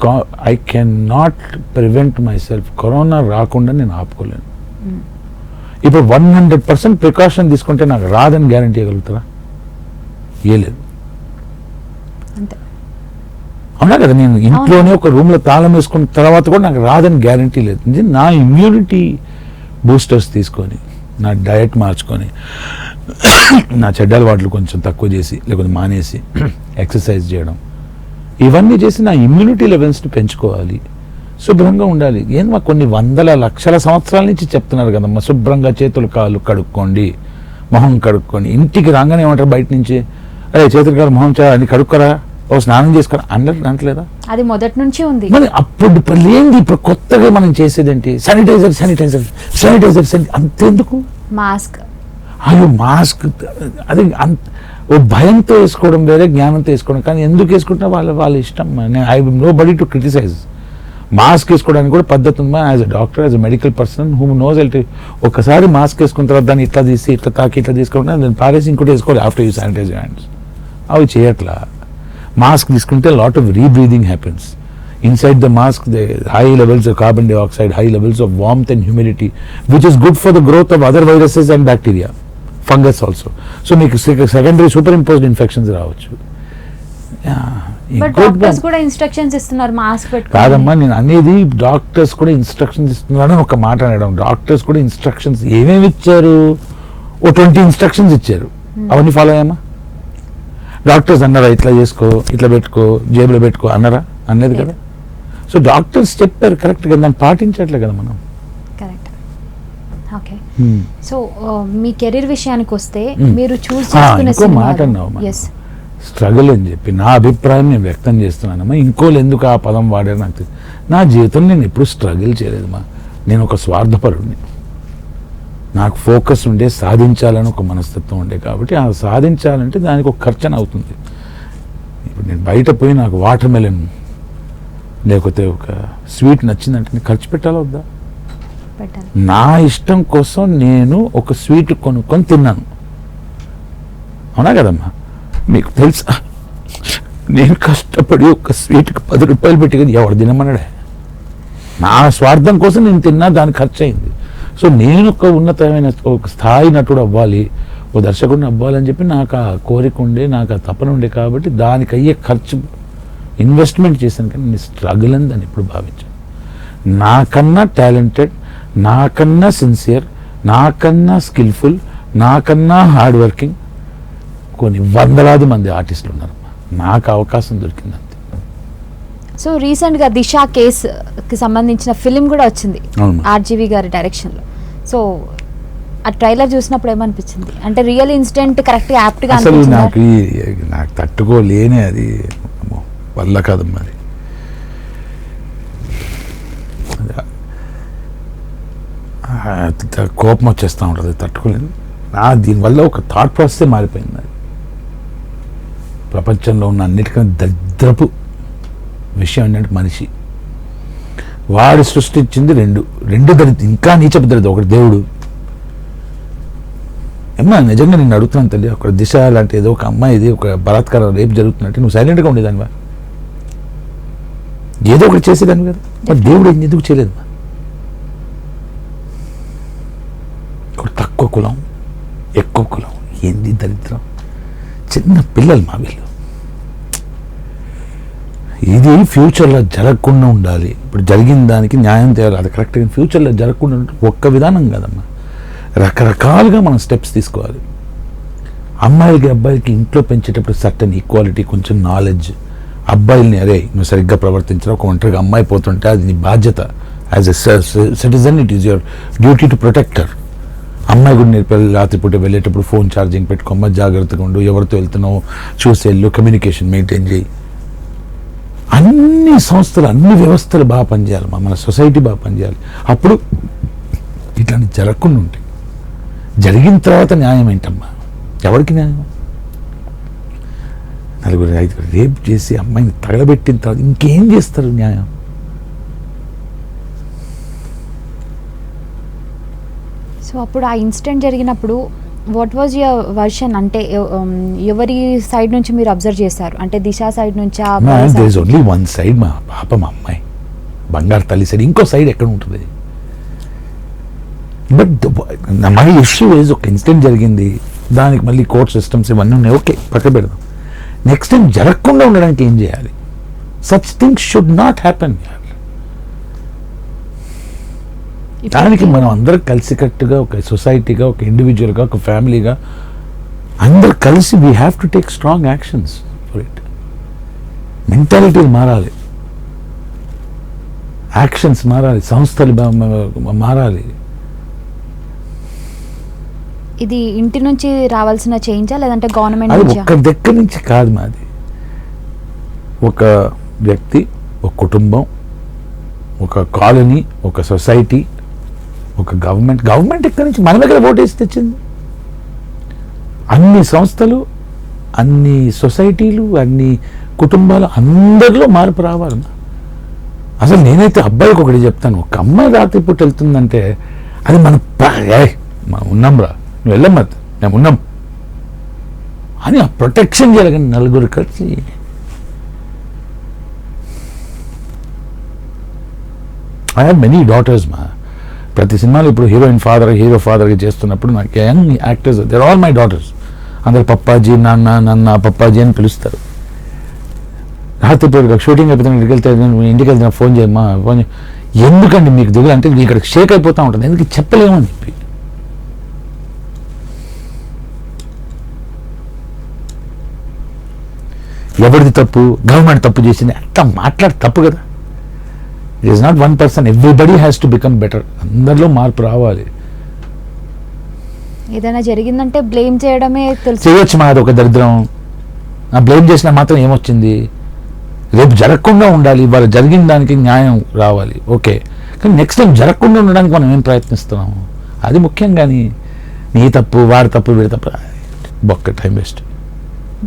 [SPEAKER 2] I can not prevent my self. Corona రాకుండా నేను ఆపుకోలేను. ఇప్పుడు 100% ప్రికాషన్ తీసుకుంటే నాకు రాదని గ్యారంటీ ఇవ్వగలుగుతారా? లేదు.
[SPEAKER 1] అంతే.
[SPEAKER 2] అవునా కదా? నేను ఇంట్లోనే ఒక రూమ్లో తాళం వేసుకున్న తర్వాత కూడా నాకు రాదని గ్యారంటీ లేదు. ఇది నా ఇమ్యూనిటీ బూస్టర్స్ తీసుకొని, నా డయట్ మార్చుకొని, నా చెడ్డ అలవాట్లు కొంచెం తక్కువ చేసి లేకపోతే మానేసి ఎక్సర్సైజ్ చేయడం, ఇవన్నీ చేసి నా ఇమ్యూనిటీ లెవెల్స్ని పెంచుకోవాలి, శుభ్రంగా ఉండాలి. ఏంది మా కొన్ని వందల లక్షల సంవత్సరాల నుంచి చెప్తున్నారు కదమ్మా, శుభ్రంగా చేతులు కాళ్ళు కడుక్కోండి, మొహం కడుక్కోండి. ఇంటికి రాగానే ఏమంటారు బయట నుంచి, అరే చేతులు కాళ్ళు మొహం అని కడుక్కోరా, ఓ స్నానం చేసుకోరా అనట్లేదా?
[SPEAKER 1] అది మొదటి నుంచి ఉంది.
[SPEAKER 2] మరి అప్పుడు లేనిది ఇప్పుడు కొత్తగా మనం చేసేది ఏంటి? శానిటైజర్ శానిటైజర్ శానిటైజర్ అంతెందుకు?
[SPEAKER 1] మాస్క్.
[SPEAKER 2] అయ్యో మాస్క్, అది ఓ భయంతో వేసుకోవడం వేరే, జ్ఞానంతో వేసుకోవడం. కానీ ఎందుకు వేసుకుంటున్నా వాళ్ళ ఇష్టం. I nobody to criticize. Mask వేసుకోవడానికి కూడా పద్ధతి ఉందా? As a doctor, as a medical person whom knows well, ఒకసారి మాస్క్ వేసుకున్న తర్వాత దాన్ని ఇట్లా తీసి ఇట్లా తాకి ఇట్లా తీసుకుంటే దాన్ని పారేసి ఇంకోటి వేసుకోవాలి ఆఫ్టర్ యూ శానిటైజ్ హ్యాండ్స్. అవి చేయట్లా. మాస్క్ తీసుకుంటే lot of rebreathing happens. Inside the mask, the high levels of carbon dioxide, high levels of warmth and humidity, which is good for the growth of other viruses and bacteria, fungus also. So మీకు secondary superimposed infections రావచ్చు.
[SPEAKER 1] But doctors కూడా instructions ఇస్తున్నారు mask పెట్టుకోవాలి.
[SPEAKER 2] కాదమ్మా, నేను అనేది doctors కూడా instructions ఇస్తున్నారని ఒక మాట అనడం. డాక్టర్స్ కూడా ఇన్స్ట్రక్షన్స్ ఏమేమి ఇచ్చారు? ఓ 20 ఇన్స్ట్రక్షన్స్ ఇచ్చారు. అవన్నీ ఫాలో అయ్యామా? డాక్టర్స్ అన్నారా ఇట్లా చేసుకో, ఇట్లా పెట్టుకో, జేబులో పెట్టుకో అన్నారా? అనలేదు కదా. సో డాక్టర్స్ చెప్పారు కరెక్ట్గా, దాన్ని పాటించట్లే కదా మనం.
[SPEAKER 1] కరెక్ట్. ఓకే. సో మీ కెరీర్ విషయానికి వస్తే మీరు చూస్
[SPEAKER 2] ఇంకో మాట అన్నావు, స్ట్రగుల్ అని చెప్పి నా అభిప్రాయం నేను వ్యక్తం చేస్తున్నానమ్మా. ఇంకోళ్ళు ఎందుకు ఆ పదం వాడారు నాకు తెలియదు. నా జీవితం నేను ఎప్పుడు స్ట్రగుల్ చేయలేదమ్మా. నేను ఒక స్వార్థపరుడిని. నాకు ఫోకస్ ఉండే, సాధించాలని ఒక మనస్తత్వం ఉండే, కాబట్టి ఆ సాధించాలంటే దానికి ఒక ఖర్చు అవుతుంది. ఇప్పుడు నేను బయట పోయి నాకు వాటర్ మెలన్ లేకపోతే ఒక స్వీట్ నచ్చిందంటే నేను ఖర్చు పెట్టాలా వద్దా? నా ఇష్టం కోసం నేను ఒక స్వీట్ కొనుక్కొని తిన్నాను. అవునా కదమ్మా? మీకు తెలుసా, నేను కష్టపడి ఒక స్వీట్కి 10 రూపాయలు పెట్టి కదా ఎవరు తినమన్నాడే. నా స్వార్థం కోసం నేను తిన్నా, దానికి ఖర్చు అయింది. సో నేను ఒక ఉన్నతమైన ఒక స్థాయి నటుడు అవ్వాలి, ఓ దర్శకుడిని అవ్వాలని చెప్పి నాకు ఆ కోరిక ఉండే, నాకు ఆ తపన ఉండే, కాబట్టి దానికి అయ్యే ఖర్చు ఇన్వెస్ట్మెంట్ చేశాను. కానీ నేను స్ట్రగుల్ అని దాన్ని ఎప్పుడు భావించాను. నాకన్నా టాలెంటెడ్, నాకన్నా సిన్సియర్, నాకన్నా స్కిల్ఫుల్, నాకన్నా హార్డ్ వర్కింగ్ కొన్ని వందలాది మంది ఆర్టిస్టులు ఉన్నారు. నాకు అవకాశం దొరికింది అంతే.
[SPEAKER 1] సో రీసెంట్గా దిశ కేసుకి సంబంధించిన ఫిలిం కూడా వచ్చింది
[SPEAKER 2] అవును.
[SPEAKER 1] ఆర్జీవి గారి డైరెక్షన్లో. సో ఆ ట్రైలర్ చూసినప్పుడు ఏమనిపించింది? అంటే రియల్ ఇన్సిడెంట్ కరెక్ట్గా యాప్ట్గా
[SPEAKER 2] అసలు
[SPEAKER 1] అనిపించిందా?
[SPEAKER 2] నాకు తట్టుకోలేనే, అది వల్ల కాదమ్మా. అది కోపం వచ్చేస్తూ ఉంటుంది, తట్టుకోలేదు. దీనివల్ల ఒక థాట్ ప్రాసెస్ మారిపోయింది. అది ప్రపంచంలో ఉన్న అన్నిటికన్నా దరిద్రపు విషయం ఏంటంటే మనిషి. వాడు సృష్టించింది రెండు దరిద్రం, ఇంకా నీచపు దరిద్రం. ఒకటి దేవుడు. ఏమన్నా నిజంగా నేను అడుగుతున్నాను తల్లి, ఒక దిశ లాంటి ఏదో ఒక అమ్మాయిది ఒక బలాత్కారం రేపు జరుగుతున్నట్టు నువ్వు సైలెంట్గా ఉండేదానివా? ఏదో ఒకటి చేసేదాన్ని కదా. మరి దేవుడు ఎందుకు చేయలేదు? ఒక తక్కువ కులం, ఎక్కువ కులం, ఏంది దరిద్రం? చిన్న పిల్లలు మా వీళ్ళు. ఇది ఫ్యూచర్లో జరగకుండా ఉండాలి. ఇప్పుడు జరిగిన దానికి న్యాయం తేవాలి, అది కరెక్ట్గా. ఫ్యూచర్లో జరగకుండా ఒక్క విధానం కాదమ్మా, రకరకాలుగా మనం స్టెప్స్ తీసుకోవాలి. అమ్మాయిలకి అబ్బాయిలకి ఇంట్లో పెంచేటప్పుడు సర్టన్ ఈక్వాలిటీ, కొంచెం నాలెడ్జ్. అబ్బాయిల్ని అరే నువ్వు సరిగ్గా ప్రవర్తించరా, ఒక ఒంటరిగా అమ్మాయి పోతుంటే అది నీ బాధ్యత. As a citizen it is your duty to protector. అమ్మాయి కూడా నేర్పాలి, రాత్రిపూట వెళ్ళేటప్పుడు ఫోన్ ఛార్జింగ్ పెట్టుకోమ్మ, జాగ్రత్తగా ఉండు, ఎవరితో వెళ్తున్నావు చూసి వెళ్ళు, కమ్యూనికేషన్ మెయింటైన్ చేయి. అన్ని సంస్థలు, అన్ని వ్యవస్థలు బాగా పనిచేయాలి, మన సొసైటీ బాగా పనిచేయాలి. అప్పుడు ఇట్లాంటి జరగకుండా ఉంటాయి. జరిగిన తర్వాత న్యాయం ఏంటమ్మా? ఎవరికి న్యాయం? నలుగురు ఐదుగురు రేప్ చేసి అమ్మాయిని తగలబెట్టిన తర్వాత ఇంకేం చేస్తారు న్యాయం?
[SPEAKER 1] సో అప్పుడు ఆ ఇన్సిడెంట్ జరిగినప్పుడు వాట్ వాజ్ యువర్ వర్షన్? అంటే ఎవరి సైడ్ నుంచి మీరు అబ్జర్వ్ చేశారు? అంటే దిశ సైడ్ నుంచి
[SPEAKER 2] ఓన్లీ వన్ సైడ్. మా పాప, మా అమ్మాయి బంగారు తల్లి సైడ్. ఇంకో సైడ్ ఎక్కడ ఉంటుంది? బట్ మై ఇష్యూ ఈజ్, ఒక ఇన్సిడెంట్ జరిగింది, దానికి మళ్ళీ కోర్ట్ సిస్టమ్స్ ఇవన్నీ ఉన్నాయి, ఓకే పక్క పెడదాం. నెక్స్ట్ టైం జరగకుండా ఉండడానికి ఏం చేయాలి? Such things should not happen. దానికి మనం అందరం కలిసికట్టుగా, ఒక సొసైటీగా, ఒక ఇండివిజువల్గా, ఒక ఫ్యామిలీగా అందరు కలిసి we have to take strong actions for it. మెంటాలిటీలు మారాలి, యాక్షన్స్ మారాలి, సంస్థలు మారాలి.
[SPEAKER 1] ఇది ఇంటి నుంచి రావాల్సిన చేంజా లేదంటే గవర్నమెంట్
[SPEAKER 2] అది
[SPEAKER 1] నుంచి?
[SPEAKER 2] ఒక్క దగ్గర నుంచి కాదు మాది. ఒక వ్యక్తి, ఒక కుటుంబం, ఒక కాలనీ, ఒక సొసైటీ, ఒక గవర్నమెంట్ ఎక్కడి నుంచి? మన దగ్గర ఓటేసి తెచ్చింది. అన్ని సంస్థలు, అన్ని సొసైటీలు, అన్ని కుటుంబాలు, అందరిలో మార్పు రావాలి. అసలు నేనైతే అబ్బాయికి ఒకటి చెప్తాను, ఒక అమ్మాయి రాత్రిపూట వెళ్తుందంటే అది మనం ఉన్నాం రా, నువ్వు వెళ్ళమ్మా, మేము ఉన్నాం అని ఆ ప్రొటెక్షన్ చేయాలి. కానీ నలుగురు కలిసి ఐ హ్యావ్ మెనీ డాటర్స్ మా. ప్రతి సినిమాలో ఇప్పుడు హీరోయిన్ ఫాదర్, హీరో ఫాదర్గా చేస్తున్నప్పుడు నాకు young actors, they're all my daughters. అందరు పప్పాజీ, నాన్న పప్పాజీ అని పిలుస్తారు. రాత్రిపూట షూటింగ్ అయిపోతే ఇంటికి వెళ్తే ఫోన్ చేయమ్మా, ఫోన్ చేయ. ఎందుకండి మీకు దిగులు అంటే ఇక్కడ షేక్ అయిపోతూ ఉంటుంది, ఎందుకు చెప్పలేమని చెప్పి. ఎవరిది తప్పు? గవర్నమెంట్ తప్పు చేసింది అంత మాట్లాడి తప్పు కదా. It is not one person, everybody has to become better. అందరిలో మార్పు రావాలి.
[SPEAKER 1] ఏదైనా జరిగిందంటే బ్లేమ్ చేయడమే తెలుసు.
[SPEAKER 2] చేయొచ్చు మా, అది ఒక దరిద్రం. బ్లేమ్ చేసినా మాత్రం ఏమొచ్చింది? రేపు జరగకుండా ఉండాలి, ఇవాళ జరిగిన దానికి న్యాయం రావాలి, ఓకే. కానీ నెక్స్ట్ టైం జరగకుండా ఉండడానికి మనం ఏం ప్రయత్నిస్తున్నాము, అది ముఖ్యం. కానీ నీ తప్పు, వాడి తప్పు, వీడి తప్పు, బొక్క టైం వేస్ట్.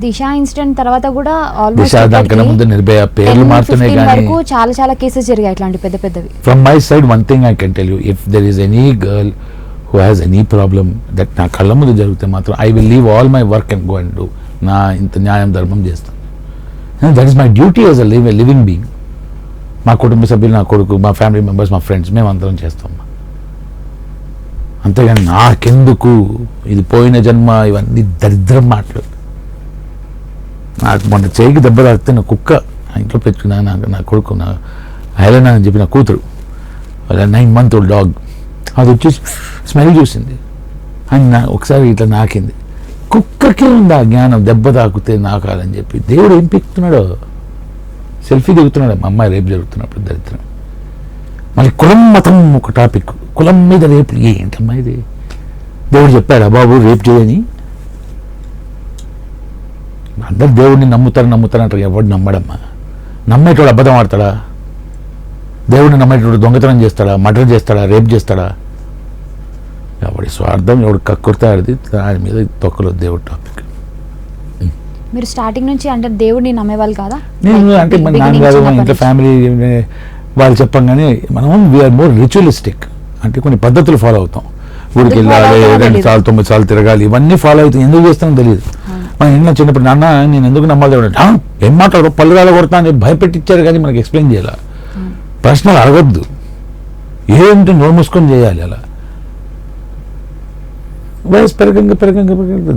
[SPEAKER 1] దిశ ఇన్సిడెంట్ తర్వాత కూడా
[SPEAKER 2] దిశ దానికన్నా ముందు నిర్భయ పేర్లు మారుతున్నాయి. కానీ
[SPEAKER 1] చాలా చాలా కేసెస్ జరిగాయి ఇట్లాంటి పెద్ద పెద్దవి.
[SPEAKER 2] From my side one thing I can tell you, if there is any girl who has any problem that నా కళ్ళ ముందు జరిగితే మాత్రం I will leave all my work and go and do. నా ఇంత న్యాయం ధర్మం చేస్తాను. That is my duty as a living being. మా కుటుంబ సభ్యులు, నా కొడుకు, మా ఫ్యామిలీ మెంబర్స్, మా ఫ్రెండ్స్, మేము అందరం చేస్తాం. అంతేగాని నాకెందుకు ఇది పోయిన జన్మ ఇవన్నీ దరిద్రం మాటలు. నాకు మొన్న చేయికి దెబ్బ తాకితే నా కుక్క ఇంట్లో పెట్టుకున్నా, నా కొడుకు నా హెలెనా అని చెప్పి నా కూతురు, వాళ్ళ 9 month old డాగ్, అది వచ్చేసి స్మెల్ చూసింది అని ఒకసారి ఇట్లా నాకింది. కుక్కకి ఉంది ఆ జ్ఞానం, దెబ్బ తాకితే నాకాలని చెప్పి. దేవుడు ఏం పీకుతున్నాడో, సెల్ఫీ దిగుతున్నాడు మా అమ్మాయి రేపు జరుగుతున్నప్పుడు, దరిద్రం. మళ్ళీ కులం మతం ఒక టాపిక్, కులం మీద రేపు ఏంటమ్మా ఇది? దేవుడు చెప్పాడా బాబు రేపు చేయని? అందరు దేవుడిని నమ్ముతారు అంటారు, ఎవడు నమ్మడమ్మా? నమ్మేటోడు అబద్ధం ఆడతాడా? దేవుడిని నమ్మేటోడు దొంగతనం చేస్తాడా, మర్డర్ చేస్తాడా, రేప్ చేస్తాడా? ఎవడి స్వార్థం, ఎవడు కక్కుర్తాడిది, దాని మీద తొక్కలో దేవుడు టాపిక్.
[SPEAKER 1] మీరు స్టార్టింగ్ నుంచి అంటే దేవుడిని నమ్మేవాళ్ళు కాదా?
[SPEAKER 2] నేను అంటే మన నాన్నగారు, మా ఇంట్లో ఫ్యామిలీ వాళ్ళు చెప్పంగానే మనం వీఆర్ మోర్ రిచువలిస్టిక్, అంటే కొన్ని పద్ధతులు ఫాలో అవుతాం. ఊరికి వెళ్ళాలి, 2 సార్లు 9 సార్లు తిరగాలి, ఇవన్నీ ఫాలో అవుతాం. ఎందుకు చేస్తానో తెలియదు. మన ఇంట్లో చిన్నప్పుడు నాన్న నేను ఎందుకు నమ్మాలి ఏం మాట్లాడు, పళ్ళు రాల కొడతా అని భయపెట్టించారు, కానీ మనకి ఎక్స్ప్లెయిన్ చేయాలి. ప్రశ్నలు అడగొద్దు, ఏంటి నోరు మూసుకొని చేయాలి. అలా వయసు పెరగంగా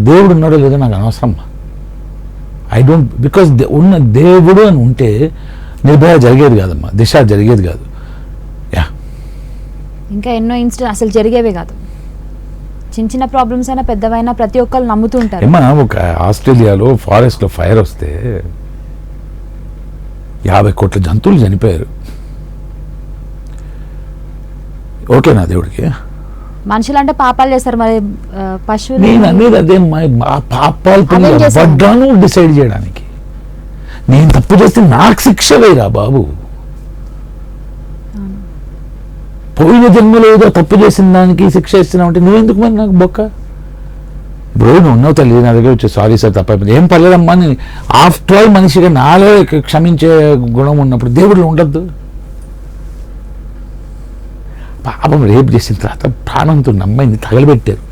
[SPEAKER 2] దేవుడు ఉన్నాడో లేదో నాకు అనవసరం. ఐ డోంట్, బికాస్ ఉన్న దేవుడు అని ఉంటే నిర్భయ జరిగేది కాదమ్మా, దిశ జరిగేది కాదు.
[SPEAKER 1] ఇంకా ఎన్నో ఇన్సిడెంట్ అసలు జరిగేవే కాదు. చిన్న ప్రాబ్లమ్స్ అయినా పెద్దవైనా ప్రతి ఒక్కరు నమ్ముతూ ఉంటారు.
[SPEAKER 2] ఏమన్నా ఒక ఆస్ట్రేలియాలో ఫారెస్ట్లో ఫైర్ వస్తే 50 కోట్ల జంతువులు చనిపోయారు. ఓకేనా దేవుడికి?
[SPEAKER 1] మనుషులు అంటే పాపాలు చేస్తారు, మరి పశువులు?
[SPEAKER 2] నేను అనేది అదే, పాపాలు డిసైడ్ చేయడానికి. నేను తప్పు చేస్తే నాకు శిక్ష వేరా బాబు. పోయిన జన్మలో ఏదో తప్పు చేసిన దానికి శిక్ష ఇస్తున్నావు అంటే నువ్వెందుకు మరి నాకు బొక్క? ఇప్పుడు నువ్వు ఉన్నావు తల్లి, నా దగ్గర వచ్చి సారీ సార్ తప్పైపోయింది, ఏం పర్లేదమ్మా అని ఆఫ్టర్ ఆల్ మనిషిగా నాలో క్షమించే గుణం ఉన్నప్పుడు దేవుడు ఉండద్దు. పాపం రేపు చేసిన తర్వాత ప్రాణంతో అమ్మాయిని తగలబెట్టారు.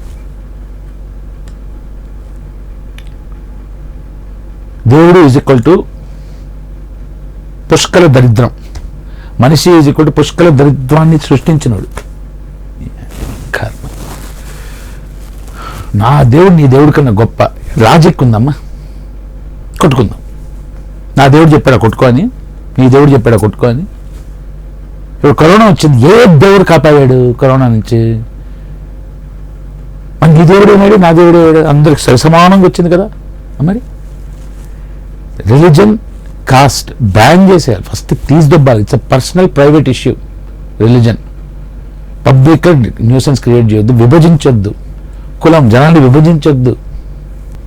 [SPEAKER 2] దేవుడు ఈజ్ ఈక్వల్ టు పుష్కల దరిద్రం, మనిషి ఈజ్ ఈక్వల్ టు పుష్కల దరిద్రాన్ని సృష్టించినాడు. కర్మ. నా దేవుడు నీ దేవుడి కన్నా గొప్ప. లాజిక్ ఉందమ్మా, కొట్టుకుందాం. నా దేవుడు చెప్పాడా కొట్టుకో అని, నీ దేవుడు చెప్పాడా కొట్టుకో అని. ఇప్పుడు కరోనా వచ్చింది, ఏ దేవుడు కాపాడాడు కరోనా నుంచి? మరి నీ దేవుడు ఏమాడు, నా దేవుడు ఏమాడు? అందరికి సమానంగా వచ్చింది కదా. మరి రిలీజన్, కాస్ట్ బ్యాన్ చేసేయాలి, ఫస్ట్ తీసిదొబ్బాలి. It's a personal private issue. Religion public nuisance create చేయొద్దు, విభజించొద్దు, కులం జనాన్ని విభజించొద్దు.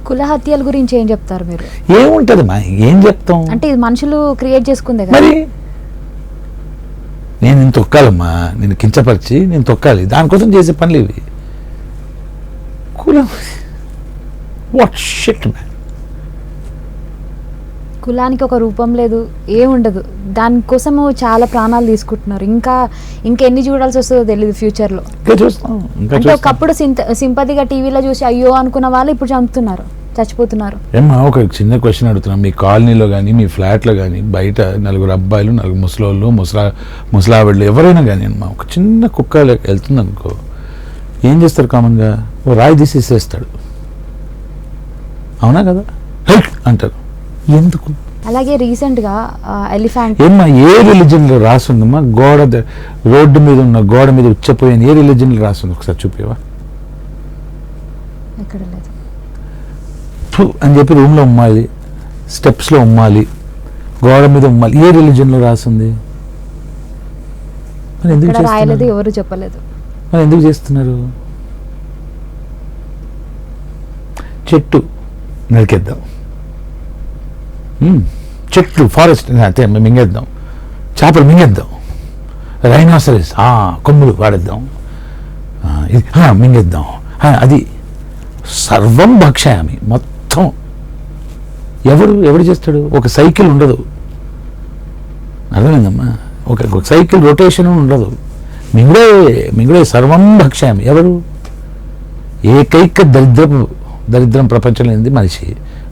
[SPEAKER 1] కుల హత్యల గురించి ఏం చెప్తారు మీరు?
[SPEAKER 2] ఏముంటది మా, ఏం చెప్తాం
[SPEAKER 1] అంటే ఇది మనుషులు క్రియేట్ చేసుకుందే కదా.
[SPEAKER 2] మరి నేను తొక్కాలమ్మా, నేను కించపరిచి నేను తొక్కాలి, దానికోసం చేసే పనులు ఇవి. కులం వాట్ షిట్ మ్యాన్.
[SPEAKER 1] కులానికి ఒక రూపం లేదు, ఏముండదు. దానికోసము చాలా ప్రాణాలు తీసుకుంటున్నారు. ఇంకా ఎన్ని చూడాల్సి వస్తుందో తెలియదు ఫ్యూచర్లో. అంటే ఒకప్పుడు సింపతిగా టీవీలో చూసి అయ్యో అనుకున్న వాళ్ళు ఇప్పుడు చంపుతున్నారు, చచ్చిపోతున్నారు.
[SPEAKER 2] ఏమా ఒక చిన్న క్వశ్చన్ అడుగుతున్నాం. మీ కాలనీలో కానీ మీ ఫ్లాట్లో కానీ బయట 4 అబ్బాయిలు 4 ముసలోళ్ళు ముసలావిళ్ళు ఎవరైనా కానీ అమ్మా ఒక చిన్న కుక్క వెళ్తుంది అనుకో, ఏం చేస్తారు కామన్గా? ఓ రాయి తీసేస్తాడు, అవునా కదా, అంటారు. ఎందుకు?
[SPEAKER 1] అలాగే రీసెంట్ గా ఎలిఫెంట్
[SPEAKER 2] ఏమ్మా ఏ రిలీజన్ లో రాసుందమ్మా? రోడ్డు మీద ఉన్న గోడ మీద ఉచ్చపోయిన ఏ రిలీజన్ లో రాసుంది? ఒకసారి చూపేవా?
[SPEAKER 1] ఎక్కడ లేదు
[SPEAKER 2] అని చెప్పి రూమ్ లో ఉమ్మాలి, స్టెప్స్ లో ఉమ్మాలి, గోడ మీద ఉమ్మాలి, ఏ రిలీజన్ లో రాసుంది? మరి ఎందుకు
[SPEAKER 1] రాయలేదు, ఎవరు చెప్పలేదు.
[SPEAKER 2] మరి ఎందుకు చేస్తున్నారు? చెట్టు నరికేద్దాం, చెట్లు ఫారెస్ట్ అంతే మింగేద్దాం, చేపలు మింగేద్దాం, రైనోసరస్ కొమ్ములు వాడేద్దాం, ఇది మింగేద్దాం. అది సర్వం భక్షయామి, మొత్తం ఎవడు చేస్తాడు? ఒక సైకిల్ ఉండదు, అర్థమైందమ్మా? ఒక సైకిల్ రొటేషన్ ఉండదు. మింగుడే సర్వం భక్షయామి. ఎవరు? ఏకైక దరిద్రం ప్రపంచంలో ఏంది? మనిషి.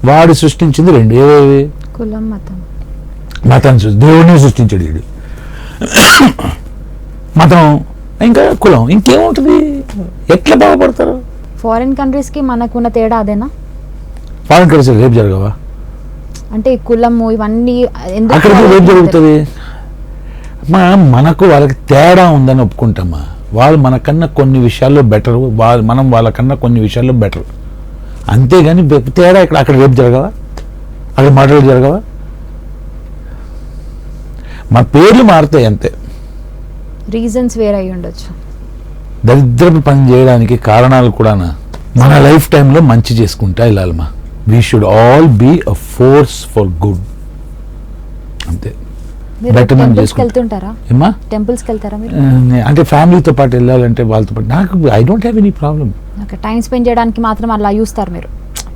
[SPEAKER 2] వాడు సృష్టించింది 2, ఏవేవి?
[SPEAKER 1] కులం, మతం.
[SPEAKER 2] మతం దేవుడిని సృష్టించాడు వీడు, మతం ఇంకా కులం, ఇంకేముంటుంది? ఎట్లా బాగుపడతారు?
[SPEAKER 1] ఫారిన్ కంట్రీస్కి మనకున్న తేడా అదేనా?
[SPEAKER 2] ఫారెన్ కంట్రీస్ రేపు జరగవా?
[SPEAKER 1] అంటే ఈ కులము ఇవన్నీ ఎందుకు
[SPEAKER 2] అక్కడికి రేపు జరుగుతుంది. మనకు వాళ్ళకి తేడా ఉందని ఒప్పుకుంటామా? వాళ్ళు మనకన్నా కొన్ని విషయాల్లో బెటర్, మనం వాళ్ళకన్నా కొన్ని విషయాల్లో బెటర్, అంతేగాని తేడా ఇక్కడ అక్కడ రేపు జరగవా? అక్కడ మాటలు జరగవా? మా పేర్లు మారుతాయి అంతే.
[SPEAKER 1] రీజన్స్ వేరే అయి ఉండొచ్చు.
[SPEAKER 2] దరిద్రపు పని చేయడానికి కారణాలు కూడా మన లైఫ్ టైంలో మంచి చేసుకుంటా వెళ్ళాలమ్మా. We should all be a force for good, అంతే. బెటర్మెంట్
[SPEAKER 1] వెళ్తుంటారా?
[SPEAKER 2] ఏమా
[SPEAKER 1] టెంపుల్స్కి వెళ్తారా మీరు?
[SPEAKER 2] అంటే ఫ్యామిలీతో పాటు వెళ్ళాలంటే వాళ్ళతో పాటు నాకు I don't have any problem.
[SPEAKER 1] Okay, time spend చేయడానికి మాత్రం అలా చూస్తారు మీరు.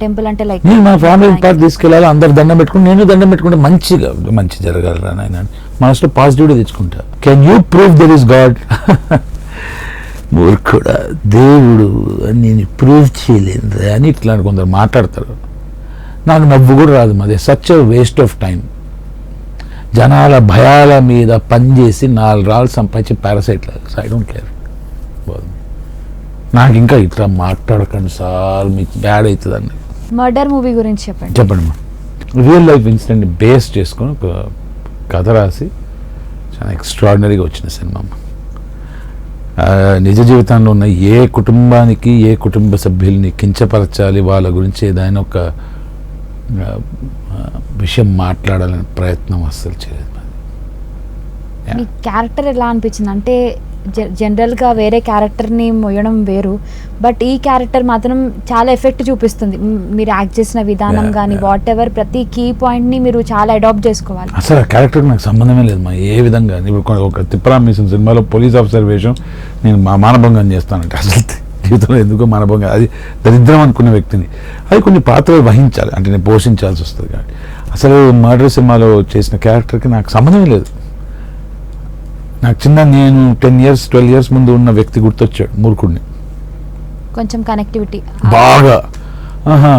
[SPEAKER 1] టెంపుల్ అంటే లైక్
[SPEAKER 2] నేను మా ఫ్యామిలీ పాటు తీసుకెళ్ళాలి, అందరు దండం పెట్టుకుని నేను దండం పెట్టుకుంటే మంచి జరగలరా నాయన మనసులో పాజిటివిటీ తెచ్చుకుంటా. Can you prove there is God? మూర్ఖుడా, దేవుడు నేను ప్రూవ్ చేయలేదు అని ఇట్లా కొందరు మాట్లాడతారు. నాకు నవ్వు కూడా రాదు. మాది సచ్ వేస్ట్ ఆఫ్ టైం. జనాల భయాల మీద పనిచేసి 4 రాళ్ళు సంపాదించి పారాసైట్ లాగా. I don't care. నాకు ఇంకా ఇట్లా మాట్లాడకండి సార్, మీకు బ్యాడ్ అవుతుంది అన్న.
[SPEAKER 1] మర్డర్ మూవీ గురించి చెప్పండి.
[SPEAKER 2] చెప్పండి. రియల్ లైఫ్ ఇన్సిడెంట్ బేస్ చేసుకొని ఒక కథ రాసి చాలా ఎక్స్ట్రాడినరీగా వచ్చిన సినిమా. నిజ జీవితంలో ఉన్న ఏ కుటుంబానికి, ఏ కుటుంబ సభ్యుల్ని కించపరచాలి, వాళ్ళ గురించి ఏదైనా ఒక విషయం మాట్లాడాలనే ప్రయత్నం అస్సలు చేయలేదు.
[SPEAKER 1] మీ క్యారెక్టర్ ఎలా అనిపించింది? అంటే జనరల్గా వేరే క్యారెక్టర్ని మొయ్యడం వేరు, బట్ ఈ క్యారెక్టర్ మాత్రం చాలా ఎఫెక్ట్ చూపిస్తుంది. మీరు యాక్ట్ చేసిన విధానం కానీ వాట్ ఎవర్, ప్రతి కీ పాయింట్ని మీరు చాలా అడాప్ట్ చేసుకోవాలి.
[SPEAKER 2] అసలు ఆ క్యారెక్టర్కి నాకు సంబంధమే లేదు మా ఏ విధంగా. ఇప్పుడు ఒక తిప్పరాం మిషన్ సినిమాలో పోలీస్ ఆఫీసర్ వేషం నేను మానభంగం చేస్తానంటే అసలు జీవితంలో ఎందుకో మానభంగం, అది దరిద్రం అనుకునే వ్యక్తిని అది కొన్ని పాత్రలు వహించాలి, అంటే నేను పోషించాల్సి వస్తుంది. కానీ అసలు మర్డర్ సినిమాలో చేసిన క్యారెక్టర్కి నాకు సంబంధమే లేదు. నాకు నేను 10 years 12 years ముందు ఉన్న వ్యక్తి గుర్తొచ్చాడు, మూర్ఖుడిని.
[SPEAKER 1] కొంచెం కనెక్టివిటీ
[SPEAKER 2] బాగా.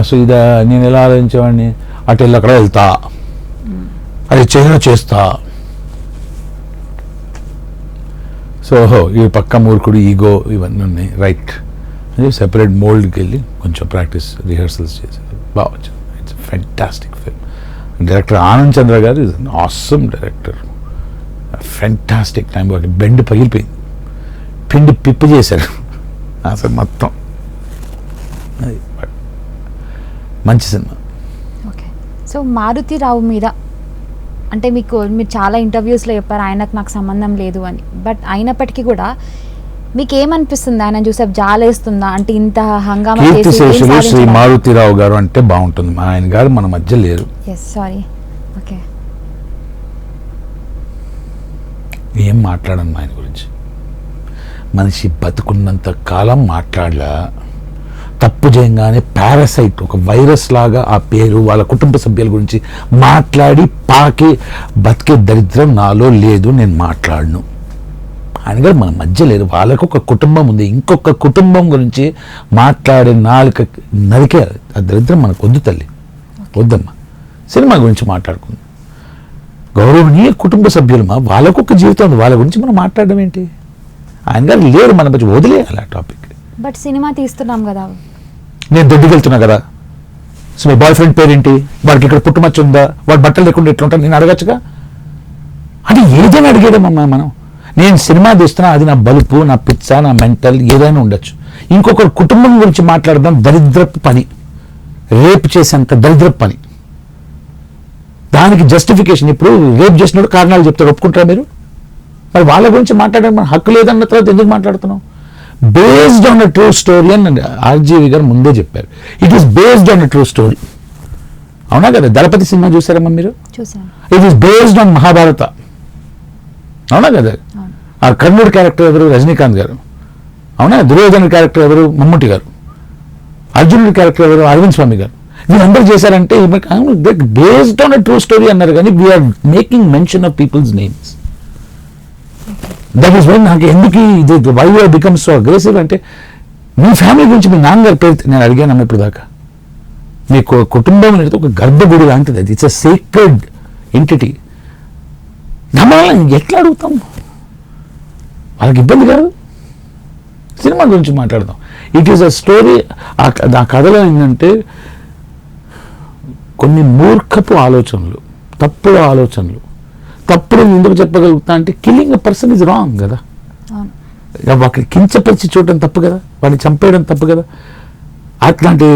[SPEAKER 2] సో ఇదా నేను ఎలా ఆలోచించేవాడిని, అటు వెళ్ళి అక్కడ వెళ్తా, అది చేస్తా. సో ఈ పక్క మూర్ఖుడు, ఈగో ఇవన్నీ ఉన్నాయి, రైట్ అని సెపరేట్ మోల్డ్కి వెళ్ళి కొంచెం ప్రాక్టీస్ రిహర్సల్స్ చేసి బాగా వచ్చింది. It's fantastic film. Director Anand Chandra garu is an awesome director. Fantastic time. Bend పగిలిపోయింది, పిండి పిప్పి చేశారు అసలు మొత్తం. అది మంచి సినిమా.
[SPEAKER 1] ఓకే. సో మారుతిరావు మీద అంటే మీరు చాలా ఇంటర్వ్యూస్లో చెప్పారు ఆయనకు నాకు సంబంధం లేదు అని, బట్ అయినప్పటికీ కూడా మీకు ఏమనిపిస్తుంది? ఆయన చూసే జాలేస్తుందా? అంటే ఇంత హంగామా
[SPEAKER 2] కీర్తిశేషులు శ్రీ మారుతిరావు గారు అంటే బాగుంటుంది. ఆయన గారు మన మధ్య లేరు.
[SPEAKER 1] సారీ. ఓకే.
[SPEAKER 2] ఏం మాట్లాడను ఆయన గురించి. మనిషి బతుకున్నంత కాలం మాట్లాడలా, తప్పు చేయగానే పారాసైట్ ఒక వైరస్ లాగా ఆ పేరు వాళ్ళ కుటుంబ సభ్యుల గురించి మాట్లాడి పాకి బతికే దరిద్రం నాలో లేదు. నేను మాట్లాడను. ఆయన గారు మన మధ్య లేరు. వాళ్ళకు ఒక కుటుంబం ఉంది, ఇంకొక కుటుంబం గురించి మాట్లాడే నాలుక నరికే ఆ దరిద్రం మనకు వద్దు తల్లి, వద్దమ్మా. సినిమా గురించి మాట్లాడుకుందాం. గౌరవనీయ కుటుంబ సభ్యులమా, వాళ్ళకు ఒక జీవితం ఉంది, వాళ్ళ గురించి మనం మాట్లాడడం ఏంటి? ఆయన గారు లేరు, మన మధ్య వదిలేయాలి ఆ టాపిక్.
[SPEAKER 1] బట్ సినిమా తీస్తున్నాం కదా. నేను
[SPEAKER 2] దొడ్డికి వెళ్తున్నా కదా, సో మీ బాయ్ ఫ్రెండ్ పేరేంటి, వాడికి ఇక్కడ పుట్టుమచ్చ ఉందా, వాడు బట్టలు లేకుండా ఎట్లా ఉంటాను నేను అడగచ్చుగా. అంటే ఏదైనా అడిగేదమ్మా మనం. నేను సినిమా తీస్తున్నా, అది నా బలుపు, నా పిచ్చ, నా మెంటల్ ఏదైనా ఉండొచ్చు. ఇంకొకరు కుటుంబం గురించి మాట్లాడదాం దరిద్రపు పని, రేపు చేసేంత దరిద్రపు పని. దానికి జస్టిఫికేషన్ ఇప్పుడు రేపు చేసినప్పుడు కారణాలు చెప్తారు, ఒప్పుకుంటారా మీరు? మరి వాళ్ళ గురించి మాట్లాడడం మన హక్కు లేదన్న తర్వాత ఎందుకు మాట్లాడుతున్నాం? Based on a true story అని ఆర్జీవి గారు ముందే చెప్పారు. It is based on a true story. అవునా కదా? దళపతి సినిమా చూసారమ్మా మీరు?
[SPEAKER 1] చూసాను.
[SPEAKER 2] It is based on Mahabharata. అవునా కదా? ఆ కర్ణుడి క్యారెక్టర్ ఎవరు? రజనీకాంత్ గారు. అవునా? దుర్యోధన క్యారెక్టర్ ఎవరు? మమ్ముటి గారు. అర్జునుడి క్యారెక్టర్ ఎవరు? అరవింద్ స్వామి గారు. వీళ్ళందరూ చేశారంటే based on a true story అన్నారు, కానీ we're making mention of people's names. That is why నాకు ఎందుకు ఇది why you become so aggressive అంటే, మీ ఫ్యామిలీ గురించి మీ నాన్నగారి పేరు నేను అడిగానమ్మా ఇప్పుడు దాకా. మీకు కుటుంబం అనేది ఒక గర్భగుడి లాంటిది, అది ఇట్స్ ఎ సీక్రెడ్ ఎంటిటీ. నమ్మాలని ఎట్లా అడుగుతాం? వాళ్ళకి ఇబ్బంది కాదు. సినిమా గురించి మాట్లాడదాం. It is a story. ఆ కథలో ఏంటంటే కొన్ని మూర్ఖపు ఆలోచనలు, తప్పుడు ఆలోచనలు. తప్పుడు ఎందుకు చెప్పగలుగుతా అంటే killing a person is wrong కదా.
[SPEAKER 1] అవును.
[SPEAKER 2] అక్కడ కించపరిచి చూడటం తప్పు కదా, వాడిని చంపేయడం తప్పు కదా. అట్లాంటి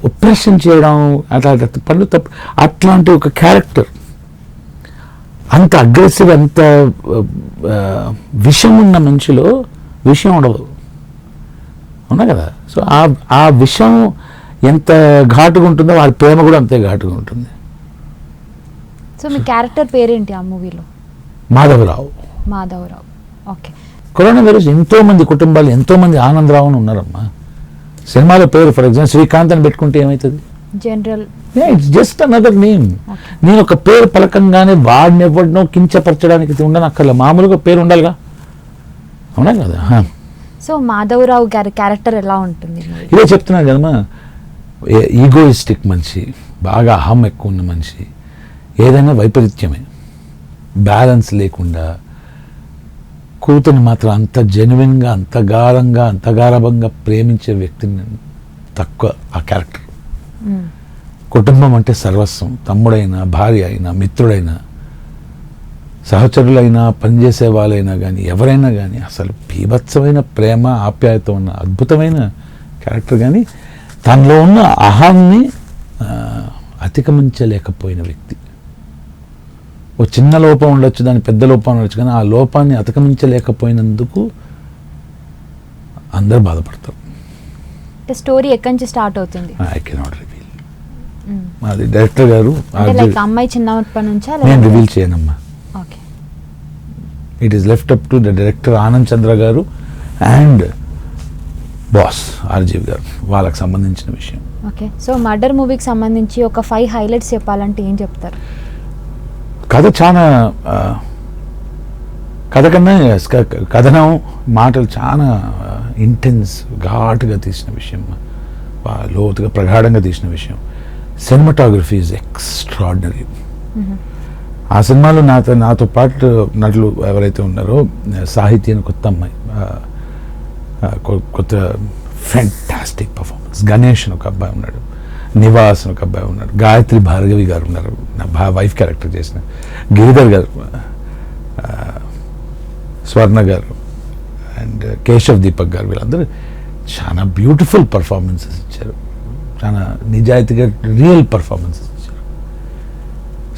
[SPEAKER 2] ఒప్రెషన్ చేయడం అట్లాంటి పనులు తప్పు. అట్లాంటి ఒక క్యారెక్టర్ అంత అగ్రెసివ్, అంత విషం ఉన్న మనిషిలో విషయం ఉండదు, అవునా కదా. సో ఆ విషం ఎంత ఘాటుగా ఉంటుందో వాడి ప్రేమ కూడా అంతే ఘాటుగా ఉంటుంది.
[SPEAKER 1] సో మీ క్యారెక్టర్ పేరేంటి ఆ మూవీలో?
[SPEAKER 2] Madhavarao.
[SPEAKER 1] Madhavarao. Okay.
[SPEAKER 2] Corona virus ఎంతో మంది కుటుంబాలు, ఎంతో మంది ఆనందరావు అని ఉన్నారమ్మా. సినిమాలో పేరు ఫర్ ఎగ్జాంపుల్ శ్రీకాంత్ అని పెట్టుకుంటే ఏమవుతుంది?
[SPEAKER 1] General.
[SPEAKER 2] It's just another name. నేను ఒక పేరు పలకంగానే వాడిని ఎవరినో కించపరచడానికి ఉండనక్కర్లే, మామూలుగా పేరు ఉండాలిగా, అవునా కదా.
[SPEAKER 1] సో మాధవరావు గారి క్యారెక్టర్ ఎలా ఉంటుంది?
[SPEAKER 2] ఇదే చెప్తున్నాను కదమ్మా, ఈగోయిస్టిక్ మనిషి, బాగా అహం ఎక్కువ ఉన్న మనిషి, ఏదైనా వైపరీత్యమే, బ్యాలెన్స్ లేకుండా, కూతుని మాత్రం అంత జెన్యున్గా, అంత గాఢంగా, అంత గారభంగా ప్రేమించే వ్యక్తిని తక్కువ ఆ క్యారెక్టర్. కుటుంబం అంటే సర్వస్వం, తమ్ముడైనా, భార్య అయినా, మిత్రుడైనా, సహచరులైనా, పనిచేసే వాళ్ళైనా కానీ, ఎవరైనా కానీ అసలు బీభత్సమైన ప్రేమ, ఆప్యాయత ఉన్న అద్భుతమైన క్యారెక్టర్. కానీ తనలో ఉన్న అహాన్ని అతిక్రమించలేకపోయిన వ్యక్తి. ఓ చిన్న లోపం ఉండొచ్చు, దాని పెద్ద లోపం ఉండొచ్చు, కానీ ఆ లోపాన్ని అతిక్రమించలేకపోయినందుకు అందరూ బాధపడతారు.
[SPEAKER 1] స్టోరీ ఎక్కడి నుంచి స్టార్ట్ అవుతుంది?
[SPEAKER 2] I cannot reveal. అది డైరెక్టర్ గారు,
[SPEAKER 1] అమ్మాయి చిన్నప్పటి నుంచా?
[SPEAKER 2] నేను రివీల్ చేయనమ్మా.
[SPEAKER 1] Okay.
[SPEAKER 2] It is left up to the director Anand Chandra garu and boss RGV గారు, వాళ్ళకి సంబంధించిన విషయం.
[SPEAKER 1] ఓకే. సో మర్డర్ మూవీకి సంబంధించి ఒక 5 హైలైట్స్ చెప్పాలంటే ఏం చెప్తారు?
[SPEAKER 2] కథ చాలా కథ కన్నా కథనం, మాటలు చాలా ఇంటెన్స్, ఘాటుగా తీసిన విషయం, లోతుగా ప్రగాఢంగా తీసిన విషయం. Cinematography is extraordinary. ఆ సినిమాలో నాతో పాటు నటులు ఎవరైతే ఉన్నారో, సాహితీ అని కొత్త అమ్మాయి, కొత్త ఫ్యాంటాస్టిక్ పర్ఫార్మెన్స్. గణేష్ అని ఒక అబ్బాయి ఉన్నాడు, నివాస్ అని ఒక అబ్బాయి ఉన్నాడు, గాయత్రి భార్గవి గారు ఉన్నారు, నా వైఫ్ క్యారెక్టర్ చేసిన, గిరిధర్ గారు, స్వర్ణ గారు అండ్ కేశవ్ దీపక్ గారు, వీళ్ళందరూ చాలా బ్యూటిఫుల్ పర్ఫార్మెన్సెస్ ఇచ్చారు. చాలా నిజాయితీగా రియల్ పర్ఫార్మెన్సెస్ ఇచ్చారు.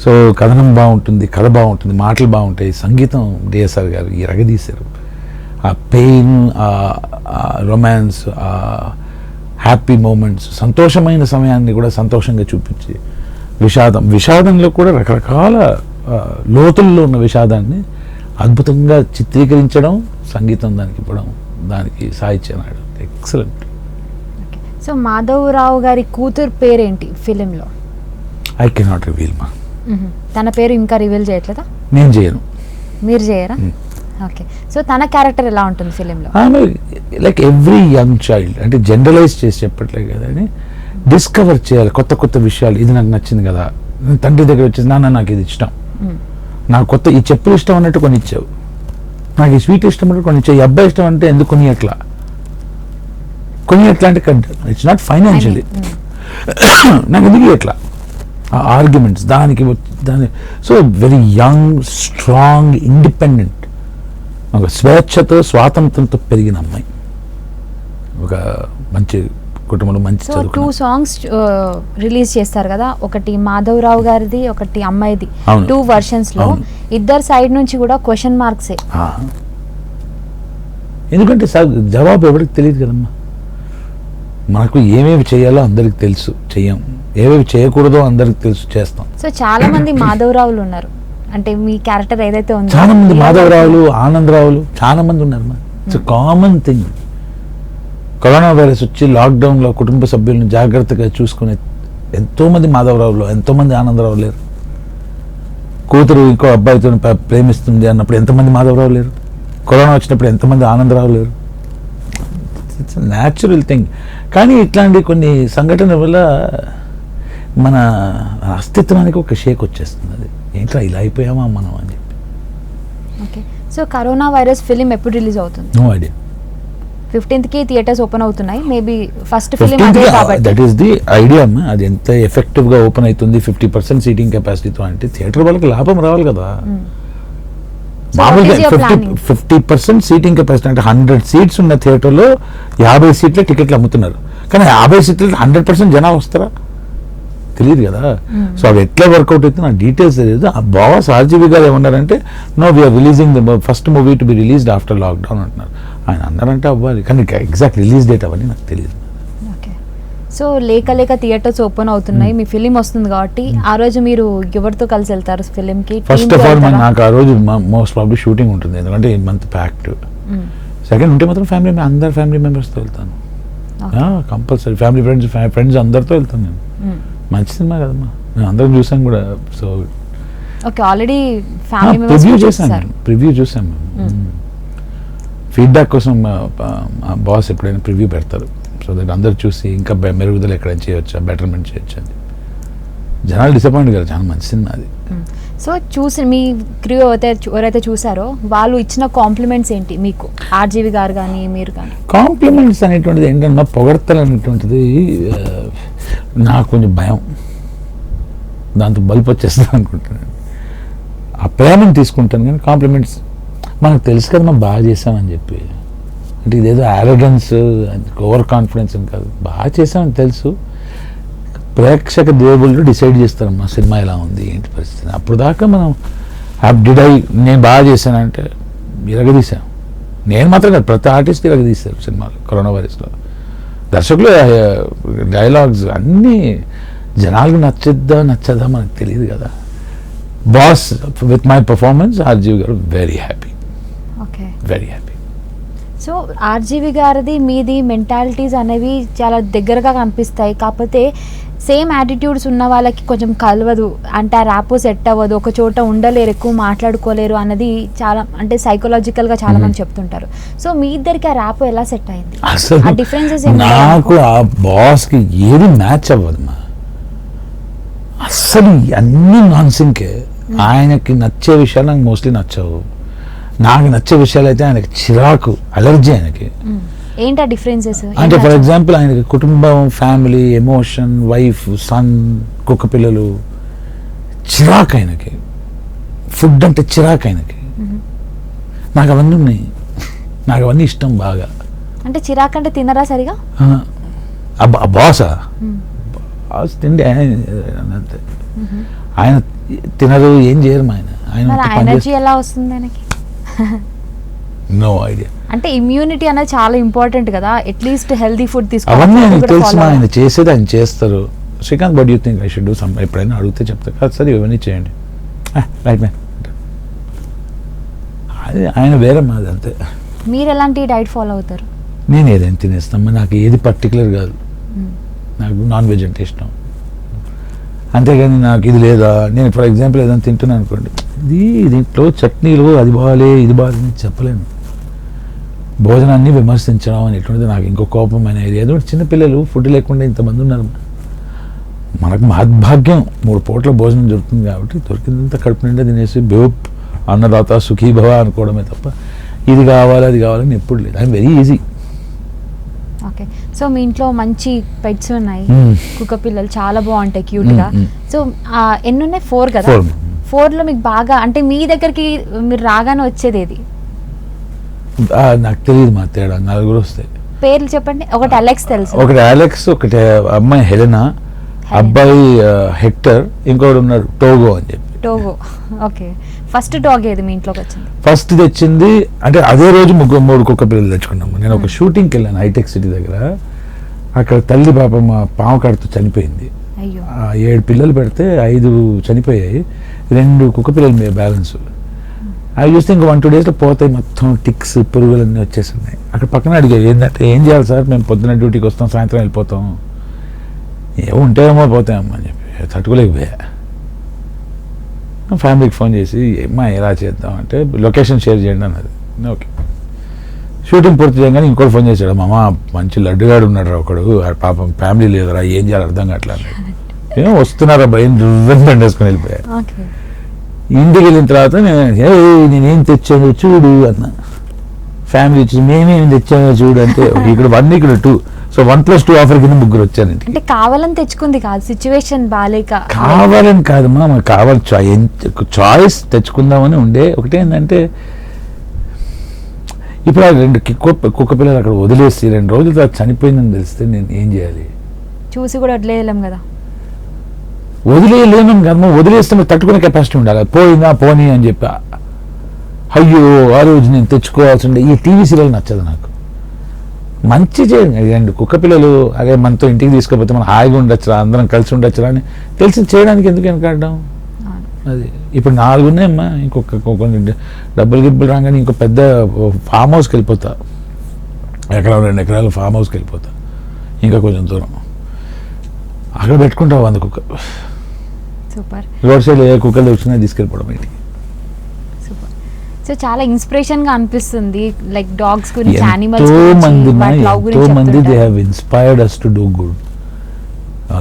[SPEAKER 2] సో కథనం బాగుంటుంది, కథ బాగుంటుంది, మాటలు బాగుంటాయి, సంగీతం డిఎస్ఆర్ గారు ఈ రగదీశారు. ఆ పెయిన్, ఆ రొమాన్స్, ఆ హ్యాపీ మూమెంట్స్, సంతోషమైన సమయాన్ని కూడా సంతోషంగా చూపించి, విషాదంలో కూడా రకరకాల లోతుల్లో ఉన్న విషాదాన్ని అద్భుతంగా చిత్రీకరించడం, సంగీతం దానికి ఇవ్వడం, దానికి సాహిత్యం రాయడం ఎక్సలెంట్.
[SPEAKER 1] సో మాధవరావు గారి కూతురు పేరేంటి ఫిలింలో?
[SPEAKER 2] ఐ కెనాట్ రివీల్ మా.
[SPEAKER 1] తన పేరు ఇంకా రివీల్ చేయట్లేదా?
[SPEAKER 2] నేను చేయను.
[SPEAKER 1] మీరు చేయరా? ఓకే. సో తన క్యారెక్టర్ ఎలా ఉంటుంది ఫిలింలో?
[SPEAKER 2] ఆమె లైక్ ఎవ్రీ యంగ్ చైల్డ్, అంటే జనరలైజ్ చేసి చెప్పట్లేదు కదా అని, డిస్కవర్ చేయాలి కొత్త కొత్త విషయాలు. ఇది నాకు నచ్చింది కదా, తండ్రి దగ్గర వచ్చేసి నాన్న నాకు ఇది ఇష్టం, నాకు కొత్త ఈ చెప్పులు ఇష్టం అన్నట్టు కొన్ని ఇచ్చావు, నాకు ఈ స్వీట్ ఇష్టం అంటే కొన్ని ఇచ్చావు, ఈ అబ్బాయి ఇష్టం అంటే ఎందుకు కొని ఎట్లా అంటే ఇట్స్ నాట్ ఫైనాన్షియలీ, నాకు ఎందుకు ఎట్లా ఆర్గ్యుమెంట్స్ దాని. So very young, strong, independent, ఒక స్వేచ్ఛతో, స్వాతంత్రంతో పెరిగిన అమ్మాయి, ఒక మంచి కుటుంబంలో మంచి చదువు.
[SPEAKER 1] 2 సాంగ్స్ రిలీజ్ చేస్తారు కదా, ఒకటి మాధవరావు గారిది, ఒకటి అమ్మాయిది, 2 వర్షన్స్ లో ఇద్దరు సైడ్ నుంచి కూడా క్వశ్చన్ మార్క్సే. ఎందుకంటే
[SPEAKER 2] జవాబు ఎవరికి తెలియదు కదమ్మా. మనకు ఏమేమి చేయాలో అందరికి తెలుసు, చెయ్యం, ఏమేమి చేయకూడదో అందరికి తెలుసు, చేస్తాం.
[SPEAKER 1] సో చాలా మంది మాధవరావులు ఉన్నారు, అంటే మీ క్యారెక్టర్ ఏదైతే ఉందో
[SPEAKER 2] చాలా మంది మాధవరావులు, ఆనందరావులు చాలా మంది ఉన్నారు. It's common thing. Corona virus వచ్చి లాక్డౌన్లో కుటుంబ సభ్యులను జాగ్రత్తగా చూసుకునే ఎంతోమంది మాధవరావులు, ఎంతోమంది ఆనందరావు లేరు. కూతురు ఇంకో అబ్బాయితో ప్రేమిస్తుంది అన్నప్పుడు ఎంతమంది మాధవరావు లేరు? కరోనా వచ్చినప్పుడు ఎంతమంది ఆనందరావు లేరు? It's natural thing. కానీ ఇట్లాంటి కొన్ని సంఘటనల వల్ల మన అస్తిత్వానికి ఒక షేక్ వచ్చేస్తుంది. అది ఏంట్రా ఇలా అయిపోయామా మనం అని చెప్పి.
[SPEAKER 1] Okay. So corona virus film ఎప్పుడు రిలీజ్ అవుతుంది?
[SPEAKER 2] No idea.
[SPEAKER 1] 15th కి థియేటర్స్ ఓపెన్ అవుతున్నాయి. మేబీ ఫస్ట్ ఫిలిం అదే కాబట్టి
[SPEAKER 2] దట్ ఈస్ ది ఐడియా అమ్మా. అది ఎంత ఎఫెక్టివ్ గా ఓపెన్ అవుతుంది 50% సీటింగ్ కెపాసిటీతో అంటే థియేటర్ వాళ్ళకి లాభం రావాలి కదా. మామూలుగా 50% సీటింగ్ కెపాసిటీ అంటే 100 సీట్స్ ఉన్న థియేటర్లో 50 సీట్ల టికెట్లు అమ్ముతున్నారు. కానీ 50 సీట్లు 100% జనాలు వస్తారా తెలియదు కదా. సో అవి ఎట్లా వర్కౌట్ అవుతుంది నాకు డీటెయిల్స్ తెలియదు. ఆ బాస్ ఆర్జీవి గారు ఏమన్నారంటే no we're releasing the first movie to be released after lockdown అంటున్నారు. ఆయన అన్నారంటే అవ్వాలి, కానీ ఎగ్జాక్ట్ రిలీజ్ డేట్ అవన్నీ నాకు తెలియదు.
[SPEAKER 1] సో లేక థియేటర్స్ ఓపెన్ అవుతున్నాయి, మీ ఫిలిం వస్తుంది కాబట్టి ఆ రోజు మీరు ఎవరితో కలిసి వెళ్తారు ఫిలిం కి?
[SPEAKER 2] ఫస్ట్ ఆఫ్ ఆల్ నాకు ఆ రోజు మోస్ట్ ప్రాబ్లీ షూటింగ్ ఉంటుంది, ఎందుకంటే ఈ మంత్ ప్యాక్డ్. సెకండ్ ఉంటే మాత్రం అందరు ఫ్యామిలీ మెంబర్స్తో వెళ్తాను, కంపల్సరీ. ఫ్యామిలీ ఫ్రెండ్స్ అందరితో వెళ్తాను నేను. మంచి సినిమా కదమ్మా, నేను అందరం చూసాను కూడా. సో
[SPEAKER 1] ఓకే, ఆల్రెడీ
[SPEAKER 2] ప్రివ్యూ చూసాను. ఫీడ్బ్యాక్ కోసం బాస్ ఎప్పుడైనా ప్రివ్యూ పెడతారు. సో దట్ అందరు చూసి ఇంకా మెరుగుదల ఎక్కడైనా చేయొచ్చా, బెటర్మెంట్ చేయొచ్చు అని. జనాలు డిసప్పాయింట్ కదా, చాలా మంచి సినిమా అది.
[SPEAKER 1] సో చూసి మీ క్రూ ఎవరైతే చూసారో వాళ్ళు ఇచ్చిన కాంప్లిమెంట్స్ ఏంటి మీకు, ఆర్జీవి గారు కానీ మీరు కానీ?
[SPEAKER 2] కాంప్లిమెంట్స్ అనేటువంటిది ఏంటన్నా పొగడతలు అనేటువంటిది నాకు కొంచెం భయం, దాంతో బల్బ్ వచ్చేస్తుంది అనుకుంటున్నాను. ఆ ప్రేమను తీసుకుంటాను, కానీ కాంప్లిమెంట్స్ మనకు తెలుసు కదా మనం బాగా చేసామని చెప్పి. అంటే ఇదేదో ఆరోగెన్స్ ఓవర్ కాన్ఫిడెన్స్ అని కాదు, బాగా చేసామని తెలుసు. ప్రేక్షక దేవుళ్ళు డిసైడ్ చేస్తారు మా సినిమా ఎలా ఉంది ఏంటి పరిస్థితి. అప్పుడు దాకా మనం నేను బాగా చేశానంటే ఇరగదీశాను. నేను మాత్రం కాదు, ప్రతి ఆర్టిస్ట్ ఇరగదీశారు సినిమాలు కరోనా వైరస్లో. దర్శకులు డైలాగ్స్ అన్నీ జనాలకు నచ్చదా మనకు తెలియదు కదా. Boss with my performance RGV garu very happy, very happy.
[SPEAKER 1] So RGV గారిది మీది మెంటాలిటీస్ అనేవి చాలా దగ్గరగా కనిపిస్తాయి, కాకపోతే సేమ్ యాటిట్యూడ్స్ ఉన్న వాళ్ళకి కొంచెం కలవదు, అంటే ఆ ర్యాపో సెట్ అవ్వదు, ఒక చోట ఉండలేరు, ఎక్కువ మాట్లాడుకోలేరు అన్నది చాలా అంటే సైకలాజికల్గా చాలా మంది చెప్తుంటారు. సో మీ ఇద్దరికి ఆ ర్యాపో ఎలా సెట్ అయింది?
[SPEAKER 2] అసలు
[SPEAKER 1] డిఫరెన్సెస్
[SPEAKER 2] నాకు ఆ బాస్కి ఏది మ్యాచ్ అవ్వదు. అస్సలు అన్ని నాన్ సింకే. ఆయనకి నచ్చే విషయాలు నాకు మోస్ట్లీ నచ్చవు, నాకు నచ్చే విషయాలు అయితే ఆయనకి చిరాకు, అలర్జీ ఆయనకి.
[SPEAKER 1] ఏంటా డిఫరెన్సెస్
[SPEAKER 2] అంటే ఫర్ ఎగ్జాంపుల్ ఆయనకి కుటుంబం, ఫ్యామిలీ, ఎమోషన్, వైఫ్, సన్, కుక్క పిల్లలు, చిరాకు ఆయనకి. ఫుడ్ అంటే చిరాకు ఆయనకి. నాకు అవన్నీ ఉన్నాయి, నాకు అవన్నీ ఇష్టం బాగా.
[SPEAKER 1] అంటే చిరాకు అంటే తినరా సరిగా?
[SPEAKER 2] బాసా బాస్ తిండి అంతే, ఆయన తినరు, ఏం చేయరు ఆయన
[SPEAKER 1] ఎనర్జీ ఎలా వస్తుంది ఆయనకి?
[SPEAKER 2] No idea.
[SPEAKER 1] అంటే ఇమ్యూనిటీ అనేది చాలా ఇంపార్టెంట్ కదా, అట్లీస్ట్ హెల్దీ ఫుడ్ తీసుకోవాలి.
[SPEAKER 2] అవన్నీ ఆయనకు తెలుసు, ఆయన చేసేది ఆయన చేస్తారు. Srikanth but you think I should do some, ఎప్పుడైనా అడిగితే చెప్తారు కాదు సార్ ఇవన్నీ చేయండి, రైట్ మ్యాన్. అది ఆయన వేరే మాది అంతే.
[SPEAKER 1] మీరు ఎలాంటి డైట్ ఫాలో అవుతారు?
[SPEAKER 2] నేను ఏదైనా తినేస్తాను, నాకు ఏది పర్టికులర్ కాదు. నాకు నాన్ వెజ్ అంటే ఇష్టం, అంతేగాని నాకు ఇది లేదా. నేను ఫర్ ఎగ్జాంపుల్ ఏదైనా తింటున్నాను అనుకోండి, దీంట్లో చట్నీలు అది బాగాలే ఇది బాగాలేని చెప్పలేను. భోజనాన్ని విమర్శించడం అనేటువంటిది నాకు ఇంకో కోపమైన ఏరియా. ఎందుకంటే చిన్నపిల్లలు ఫుడ్ లేకుండా ఇంతమంది ఉన్నారు. మనకు మహద్భాగ్యం 3 పూట్ల భోజనం దొరుకుతుంది కాబట్టి దొరికినంత కడుపు నిండా తినేసి బేప్ అన్నదాత సుఖీభవ అనుకోవడమే తప్ప ఇది కావాలి అది కావాలని ఎప్పుడు లేదు. అది వెరీ ఈజీ.
[SPEAKER 1] ఓకే, సో మీ ఇంట్లో మంచి పెట్స్ ఉన్నాయి, కుక్క పిల్లలు చాలా బాగుంటాయి క్యూట్ గా. సో ఎన్ని ఉన్నాయి? 4 కదా. 4లో మీకు బాగా అంటే మీ దగ్గరికి మీరు రాగానే వచ్చేది ఏది?
[SPEAKER 2] నాకు తెలియదు, మా తేడా 4 వస్తాయి.
[SPEAKER 1] పేర్లు చెప్పండి. ఒకటి అలెక్స్ తెలుసు,
[SPEAKER 2] ఒకటి అలెక్స్, ఒకటి అమ్మాయి హెలెనా, అబ్బాయి హెక్టర్, ఇంకోటి ఉన్నాడు టోగో అని చెప్పి.
[SPEAKER 1] Togo, okay. ఫస్ట్ డాగ్ ఏది మీ ఇంట్లోకి వచ్చింది?
[SPEAKER 2] ఫస్ట్ తెచ్చింది అంటే అదే రోజు 3 కుక్క పిల్లలు తెచ్చుకున్నాము. నేను ఒక షూటింగ్కి వెళ్ళాను హైటెక్ సిటీ దగ్గర. అక్కడ తల్లి పాప మా పాము కాడుతో చనిపోయింది. 7 పిల్లలు పెడితే 5 చనిపోయాయి, 2 కుక్క పిల్లలు బ్యాలెన్స్. అవి చూస్తే ఇంకా 1-2 డేస్లో పోతాయి, మొత్తం టిక్స్ పురుగులన్నీ వచ్చేస్తున్నాయి. అక్కడ పక్కన అడిగారు ఏంటంటే ఏం చేయాలి సార్, మేము పొద్దున్న డ్యూటీకి వస్తాం, సాయంత్రం వెళ్ళిపోతాం, ఏమో పోతాయమ్మా అని చెప్పి తట్టుకోలేకపోయా. ఫ్యామిలీకి ఫోన్ చేసి అమ్మా ఎలా చేద్దాం అంటే లొకేషన్ షేర్ చేయండి అన్నది. ఓకే, షూటింగ్ పూర్తి చేయగానే ఇంకోటి ఫోన్ చేశాడు, మామ మంచి లడ్డుగాడు ఉన్నాడు రా ఒకడు, పాపం ఫ్యామిలీ లేదురా, ఏం చేయాలి అర్థం కావట్లా. ఏమో వస్తున్నారా భయం దువ్వని బండేసుకొని వెళ్ళిపోయా. ఇంటికి వెళ్ళిన తర్వాత నేనేం తెచ్చాను చూడు అన్న. ఫ్యామిలీ వచ్చి మేమేమి తెచ్చామో చూడు అంటే ఇక్కడ 1 ఇక్కడ 2, సో 1+2 ఆఫర్ కింద 3 వచ్చానండి.
[SPEAKER 1] అంటే కావాలని తెచ్చుకుంది కాదు, సిచ్యువేషన్ బాలేక.
[SPEAKER 2] కావాలని కాదమ్మా, మాకు కావాలి చాయిస్ తెచ్చుకుందామని ఉండే. ఒకటి ఏంటంటే ఇప్పుడు ఆ 2 కుక్క పిల్లలు అక్కడ వదిలేసి 2 రోజుల తర్వాత చనిపోయిందని తెలిస్తే నేను ఏం చేయాలి?
[SPEAKER 1] చూసి కూడా వదిలేయలేం కదా.
[SPEAKER 2] వదిలేయలేను కదమ్మా, వదిలేస్తే మరి తట్టుకునే కెపాసిటీ ఉండాలి. పోయిందా పోనీ అని చెప్పి అయ్యో ఆ రోజు నేను తెచ్చుకోవాల్సి ఉండే. ఈ టీవీ సీరియల్ నచ్చదు నాకు. మంచి చేయండి కుక్క పిల్లలు, అదే మనతో ఇంటికి తీసుకపోతే మనం హాయిగా ఉండొచ్చురా, అందరం కలిసి ఉండొచ్చురా అని తెలిసి చేయడానికి ఎందుకు వెనకాడడం? అది ఇప్పుడు 4 ఉన్నాయమ్మా, కొన్ని డబ్బులు గిబ్బులు రాగానే ఇంకో పెద్ద ఫామ్ హౌస్కి వెళ్ళిపోతా, 1-2 ఎకరాలు ఫామ్ హౌస్కి వెళ్ళిపోతా, ఇంకా కొంచెం దూరం అక్కడ పెట్టుకుంటావు 100 కుక్క.
[SPEAKER 1] సూపర్.
[SPEAKER 2] రోడ్ సైడ్ ఏ కుక్కలు వచ్చినా తీసుకెళ్ళిపోవడం ఇంటికి.
[SPEAKER 1] సూపర్. సో చాలా ఇన్స్పిరేషన్ గా అనిపిస్తుంది, లైక్ డాగ్స్ గురించి,
[SPEAKER 2] ఎంతో
[SPEAKER 1] యానిమల్స్
[SPEAKER 2] మంది దే
[SPEAKER 1] గురించి.
[SPEAKER 2] Have inspired us to do good.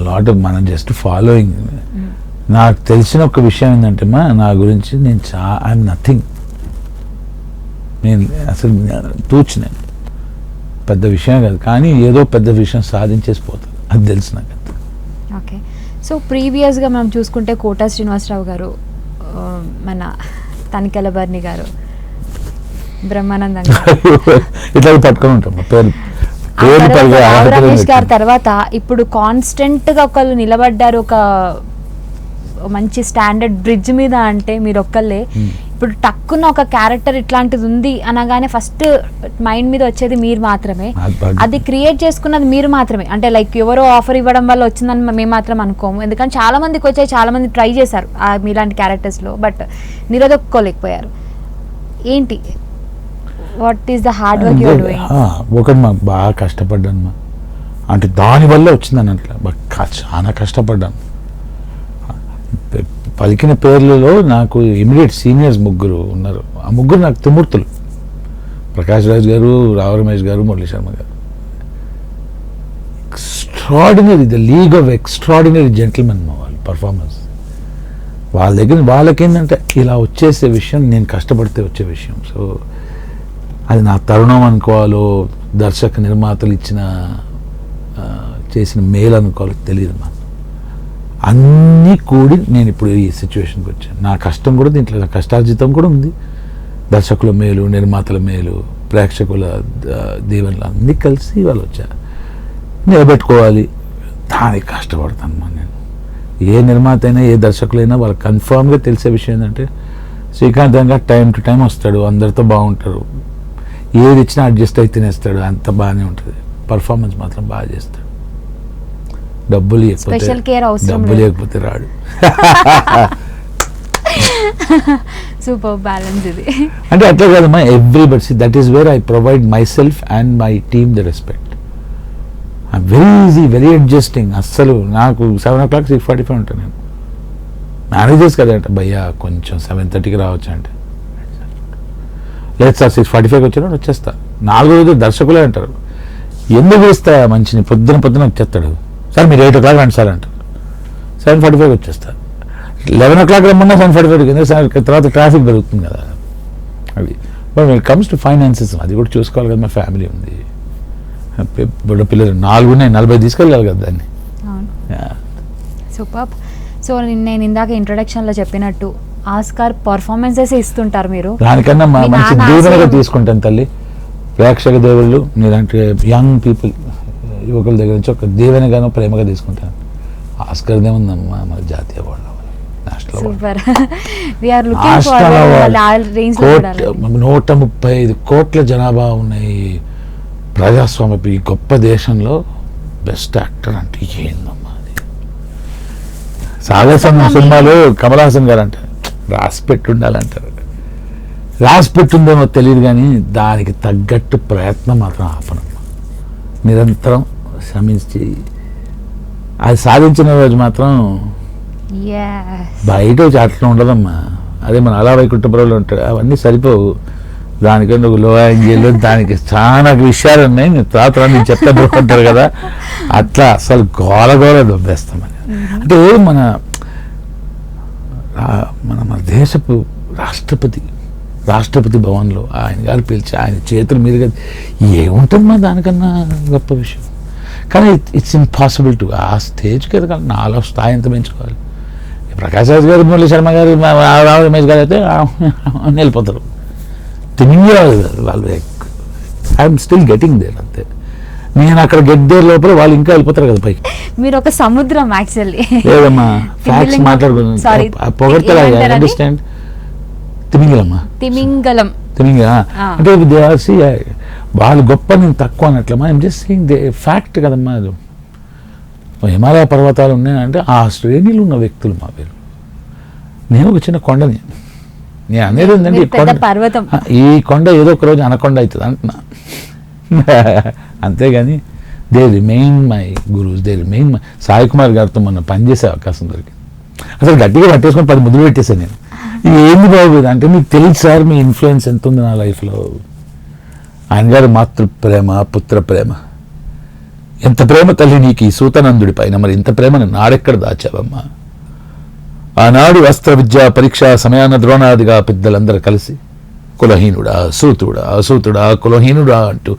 [SPEAKER 2] Lot of మనం జస్ట్ ఫాలోయింగ్. నాకు తెలిసిన ఒక విషయం ఏంటంటే నా గురించి నేను ఐఎమ్ నథింగ్. నేను అసలు నేను పెద్ద విషయం కాదు, కానీ ఏదో పెద్ద విషయం సాధించేసిపోతాను, అది తెలుసు నాకు.
[SPEAKER 1] ఓకే. సో ప్రీవియస్గా మనం చూసుకుంటే కోటా శ్రీనివాసరావు గారు, మన తనికెల బర్ని గారు, బ్రహ్మానందం గారు,
[SPEAKER 2] ఇట్లా పట్టుకొని ఉంటాం పేరు.
[SPEAKER 1] రమేష్ గారి తర్వాత ఇప్పుడు కాన్స్టెంట్గా ఒకళ్ళు నిలబడ్డారు ఒక మంచి స్టాండర్డ్ బ్రిడ్జ్ మీద అంటే మీరు ఒక్కళ్ళే. ఇప్పుడు టక్కున్న ఒక క్యారెక్టర్ ఇట్లాంటిది ఉంది అనగానే ఫస్ట్ మైండ్ మీద వచ్చేది మీరు మాత్రమే. అది క్రియేట్ చేసుకున్నది మీరు మాత్రమే. అంటే లైక్ ఎవరో ఆఫర్ ఇవ్వడం వల్ల వచ్చిందని మేము మాత్రం అనుకోము, ఎందుకంటే చాలా మందికి వచ్చాయి, చాలా మంది ట్రై చేశారు మీలాంటి క్యారెక్టర్స్లో, బట్ నిలదొక్కోలేకపోయారు. ఏంటి, what is the hard work you're doing?
[SPEAKER 2] ఒకటి మాకు బాగా కష్టపడ్డాను మా, అంటే దానివల్ల వచ్చిందని అట్లా చాలా కష్టపడ్డాను. పలికిన పేర్లలో నాకు ఇమీడియట్ సీనియర్స్ 3 ఉన్నారు. ఆ 3 నాకు త్రిమూర్తులు, ప్రకాష్ రాజ్ గారు, రావు రమేష్ గారు, Murali Sharma garu. Extraordinary, the league of extraordinary gentlemen మా వాళ్ళు పర్ఫార్మెన్స్. వాళ్ళ దగ్గర వాళ్ళకేంటంటే ఇలా వచ్చేసే విషయం నేను కష్టపడితే వచ్చే విషయం. సో అది నా తరుణం అనుకోవాలో, దర్శక నిర్మాతలు చేసిన మేలు అనుకోవాలో తెలియదు మా. అన్నీ కూడి నేను ఇప్పుడు ఈ సిచ్యువేషన్కి వచ్చాను. నా కష్టం కూడా దీంట్లో, కష్టార్జితం కూడా ఉంది. దర్శకుల మేలు, నిర్మాతల మేలు, ప్రేక్షకుల దీవెనలు అన్నీ కలిసి వాళ్ళు వచ్చారు. నిలబెట్టుకోవాలి, దానికి కష్టపడతాను మా నేను. ఏ నిర్మాత అయినా, ఏ దర్శకులైనా వాళ్ళకి కన్ఫామ్గా తెలిసే విషయం ఏంటంటే శ్రీకాంత్ గారు టైం టు టైం వస్తాడు, అందరితో బాగుంటారు, ఏది ఇచ్చినా అడ్జస్ట్ అయితే తినేస్తాడు, అంత బాగానే ఉంటుంది. పర్ఫార్మెన్స్ మాత్రం బాగా చేస్తాడు. డబ్బులు లేకపోతే రాడు.
[SPEAKER 1] సూపర్ బ్యాలెన్స్ ఇది.
[SPEAKER 2] అంటే అట్లా కాదమ్మా, everybody, that is where I provide my self and my team the respect. I'm very easy, very adjusting. అస్సలు నాకు 7 o'clock 6:45 ఉంటాను నేను. మేనేజర్స్ కదంట, భయ్యా కొంచెం 7:30కి రావచ్చు అంటే, లేదు సార్ 6:45 వచ్చినా వచ్చేస్తా. 4 రోజులు దర్శకులే అంటారు, ఎందుకు ఇస్తా మంచిని, పొద్దున వచ్చేస్తాడు సార్, మీరు 8 o'clock రండి సార్ అంటారు. 7:45 వచ్చేస్తారు. 11 o'clock రమ్మన్నా 7:45 సార్, తర్వాత ట్రాఫిక్ పెరుగుతుంది కదా. అవి but it comes to finances, అది కూడా చూసుకోవాలి కదా. మా ఫ్యామిలీ ఉంది, పిల్లలు 4 ఉన్నాయి, 40 తీసుకెళ్ళాలి కదా దాన్ని.
[SPEAKER 1] సూపర్. సో నేను ఇందాక ఇంట్రొడక్షన్లో చెప్పినట్టు ఆస్కార్ పర్ఫార్మెన్సెస్ ఇస్తుంటారు మీరు,
[SPEAKER 2] దానికన్నా మంచి దీవెనగా తీసుకుంటాను తల్లి. ప్రేక్షక దేవుళ్ళు మీలాంటి యంగ్ పీపుల్, యువకుల దగ్గర నుంచి ఒక దీవెనగానో ప్రేమగా తీసుకుంటాను. ఆస్కార్ దేముందమ్మా, మన జాతీయ అవార్డు, నేషనల్ అవార్డు. 135 కోట్ల జనాభా ఉన్నాయి ప్రజాస్వామ్య ఈ గొప్ప దేశంలో. బెస్ట్ యాక్టర్ అంటే ఏందమ్మా అది. సాగర్ సినిమాలో కమల్ హాసన్ గారు అంటారు, రాసి పెట్టుండాలంటారు. రాసి పెట్టుందేమో తెలియదు, కానీ దానికి తగ్గట్టు ప్రయత్నం మాత్రం ఆపనమ్మా. నిరంతరం శ్రమించి అది సాధించిన రోజు మాత్రం బయట వచ్చి అట్లా ఉండదమ్మా. అదే మన అలా వైకుంఠపురంలో ఉంటాడు, అవన్నీ సరిపోవు. దానికంటే ఒక లో యాంగిల్లో దానికి చాలా విషయాలు ఉన్నాయి, తర్వాత నేను చెప్తాను అంటారు కదా, అట్లా అసలు గోలగోల దొబ్బేస్తామని. అంటే మన దేశపు రాష్ట్రపతి భవన్లో ఆయన గారు పిలిచి ఆయన చేతుల మీదుగా ఏముంటుందమ్మా దానికన్నా గొప్ప విషయం. కానీ ఇట్స్ ఇంపాసిబుల్ టు ఆ స్టేజ్కి ఎదగాలి, నాలో స్థాయి ఎంత పెంచుకోవాలి. ప్రకాష్ రాజ్ గారు, మురళీ శర్మ గారు, రమేష్ గారు అయితే వెళ్ళిపోతారు. తిమింగలాలు కాదు వాళ్ళు. ఐఎమ్ స్టిల్ గెటింగ్ దేర్ అంతే. నేను అక్కడ గెట్ దేర్ లోపల వాళ్ళు ఇంకా వెళ్ళిపోతారు కదా పైకి.
[SPEAKER 1] మీరు ఒక సముద్రం యాక్చువల్లీ.
[SPEAKER 2] లేదమ్మా, ఫ్యాక్ట్స్ మాట్లాడుకుందాం. పొగడతారా? అండర్స్టాండ్. తిమింగలమ్మా,
[SPEAKER 1] తిమింగలం.
[SPEAKER 2] తిమింగల అంటే దేవాసి వాళ్ళు గొప్ప, నేను తక్కువ అన్నట్లమ్మా. I'm just saying the fact కదమ్మా. అది హిమాలయ పర్వతాలు ఉన్నాయంటే ఆ శ్రేణిలో ఉన్న వ్యక్తులు మా పేరు. నేను ఒక చిన్న కొండని. నేను అనేది ఏంటంటే
[SPEAKER 1] పర్వతం,
[SPEAKER 2] ఈ కొండ ఏదో ఒక రోజు అనకొండ అవుతుంది అంటున్నా. అంతేగాని they remain my gurus, they remain my. Sai Kumar గారితో మొన్న పనిచేసే అవకాశం దొరికింది. అసలు గట్టిగా పట్టేసుకొని 10 ముద్దులు పెట్టేశాను నేను. ఏంది బాబు అంటే మీకు తెలియదు సార్ మీ ఇన్ఫ్లుయెన్స్ ఎంత ఉంది నా లైఫ్లో. ఆయన గారు మాతృప్రేమ, పుత్ర ప్రేమ. ఎంత ప్రేమ తల్లి నీకు ఈ సూతనందుడి పైన, మరి ఇంత ప్రేమను నాడెక్కడ దాచావమ్మా. ఆనాడు వస్త్ర విద్యా పరీక్షా సమయాన ద్రోణాదిగా పెద్దలందరూ కలిసి కులహీనుడా, సూతుడా, అసూతుడా, కులహీనుడా అంటూ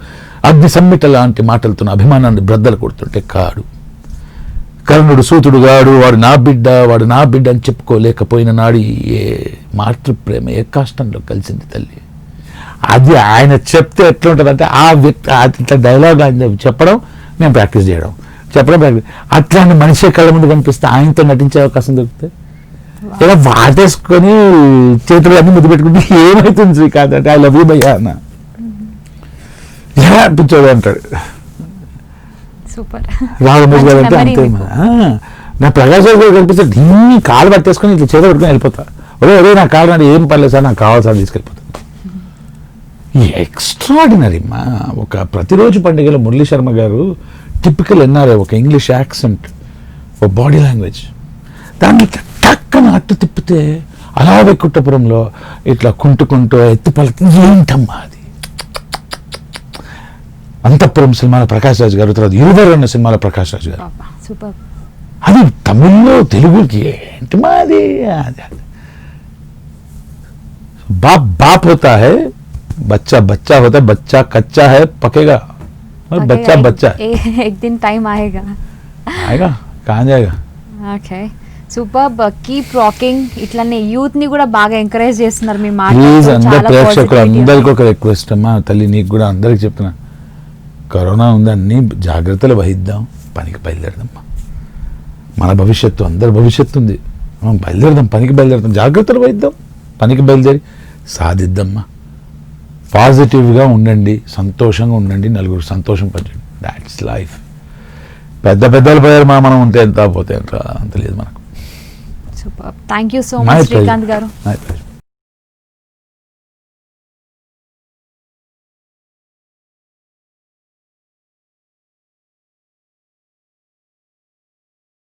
[SPEAKER 2] అగ్ని సమ్మిట లాంటి మాటలతో అభిమానాన్ని బ్రద్దలు కొడుతుంటే కాడు. కర్ణుడు సూతుడు గాడు, వాడు నా బిడ్డ, వాడు నా బిడ్డ అని చెప్పుకోలేకపోయిన నాడు ఏ మాతృప్రేమ ఏ కాష్టంలో కలిసింది తల్లి. అది ఆయన చెప్తే ఎట్లా ఉంటుందంటే ఆ వ్యక్తి ఇట్లా డైలాగ్ ఆయన చెప్పడం, నేను ప్రాక్టీస్ చేయడం, అట్లాంటి మనిషి కళ్ళ ముందు కనిపిస్తే ఆయనతో నటించే అవకాశం దొరికితే ఇలా వాటేసుకొని చేతులు అన్ని ముద్దు పెట్టుకుంటే ఏమవుతుంది శ్రీకాంత్ అంటే ఐ లవ్ యూ భయ్యా అన్న ఎలా అనిపించాడు అంటాడు.
[SPEAKER 1] సూపర్.
[SPEAKER 2] రాఘమేష్ గారు అంటే అంతే. నా ప్రకాష్ రాజ్ గారు కనిపిస్తే దీన్ని కాలు పట్టేసుకొని ఇట్లా చేత పట్టుకొని వెళ్ళిపోతా. ఒరే నా కాలు అంటే ఏం పర్లేదు సార్, నాకు కావాలి సార్ తీసుకెళ్ళిపోతా. ఎక్స్ట్రాడినరీ మా. ఒక ప్రతిరోజు పండుగలో మురళీ శర్మ గారు టిపికల్ ఎన్ఆర్ఐ, ఒక ఇంగ్లీష్ యాక్సెంట్, ఒక బాడీ లాంగ్వేజ్, దాన్ని టక్కన అట్టు తిప్పితే అలా వెక్కుట్టపురంలో ఇట్లా కుంటుకుంటూ ఎత్తుపలకి ఏంటమ్మా అది. అంతఃపురం సినిమాలో ప్రకాష్ రాజ్ గారు, తర్వాత ఇరువరు అన్న సినిమాలో ప్రకాష్ రాజ్ గారు. అది తమిళ్లో తెలుగుకి ఏంటి మా అది. బాప్ బాప్ హోతా హై, बच्चा बच्चा होता है, बच्चा कच्चा है पकेगा और बच्चा बच्चा
[SPEAKER 1] एक दिन टाइम आएगा
[SPEAKER 2] कहाँ जाएगा.
[SPEAKER 1] Okay super. Keep rocking. ఇట్లానే యూత్ ని కూడా బాగా ఎంకరేజ్ చేస్తున్నారు మీ
[SPEAKER 2] ప్లీజ్. అందరు ప్రేక్షకులు అందరికి ఒక రిక్వెస్ట్ అమ్మా తల్లి, నీకు కూడా అందరికి చెప్తున్నా, కరోనా ఉంది, అన్ని జాగ్రత్తలు వహిద్దాం, పనికి బయలుదేరదమ్మా. మన భవిష్యత్తు, అందరి భవిష్యత్తు ఉంది, మనం బయలుదేరదాం, పనికి బయలుదేరదాం, జాగ్రత్తలు వహిద్దాం, పనికి బయలుదేరి సాధిద్దామా. పాజిటివ్గా ఉండండి, సంతోషంగా ఉండండి, నలుగురు సంతోషం పంచండి. That's life. పెద్దలు పోయారు మనం ఉంటే ఎంత పోతే అంత లేదు మనకు.
[SPEAKER 1] Super. Thank you so much Srikanth గారు.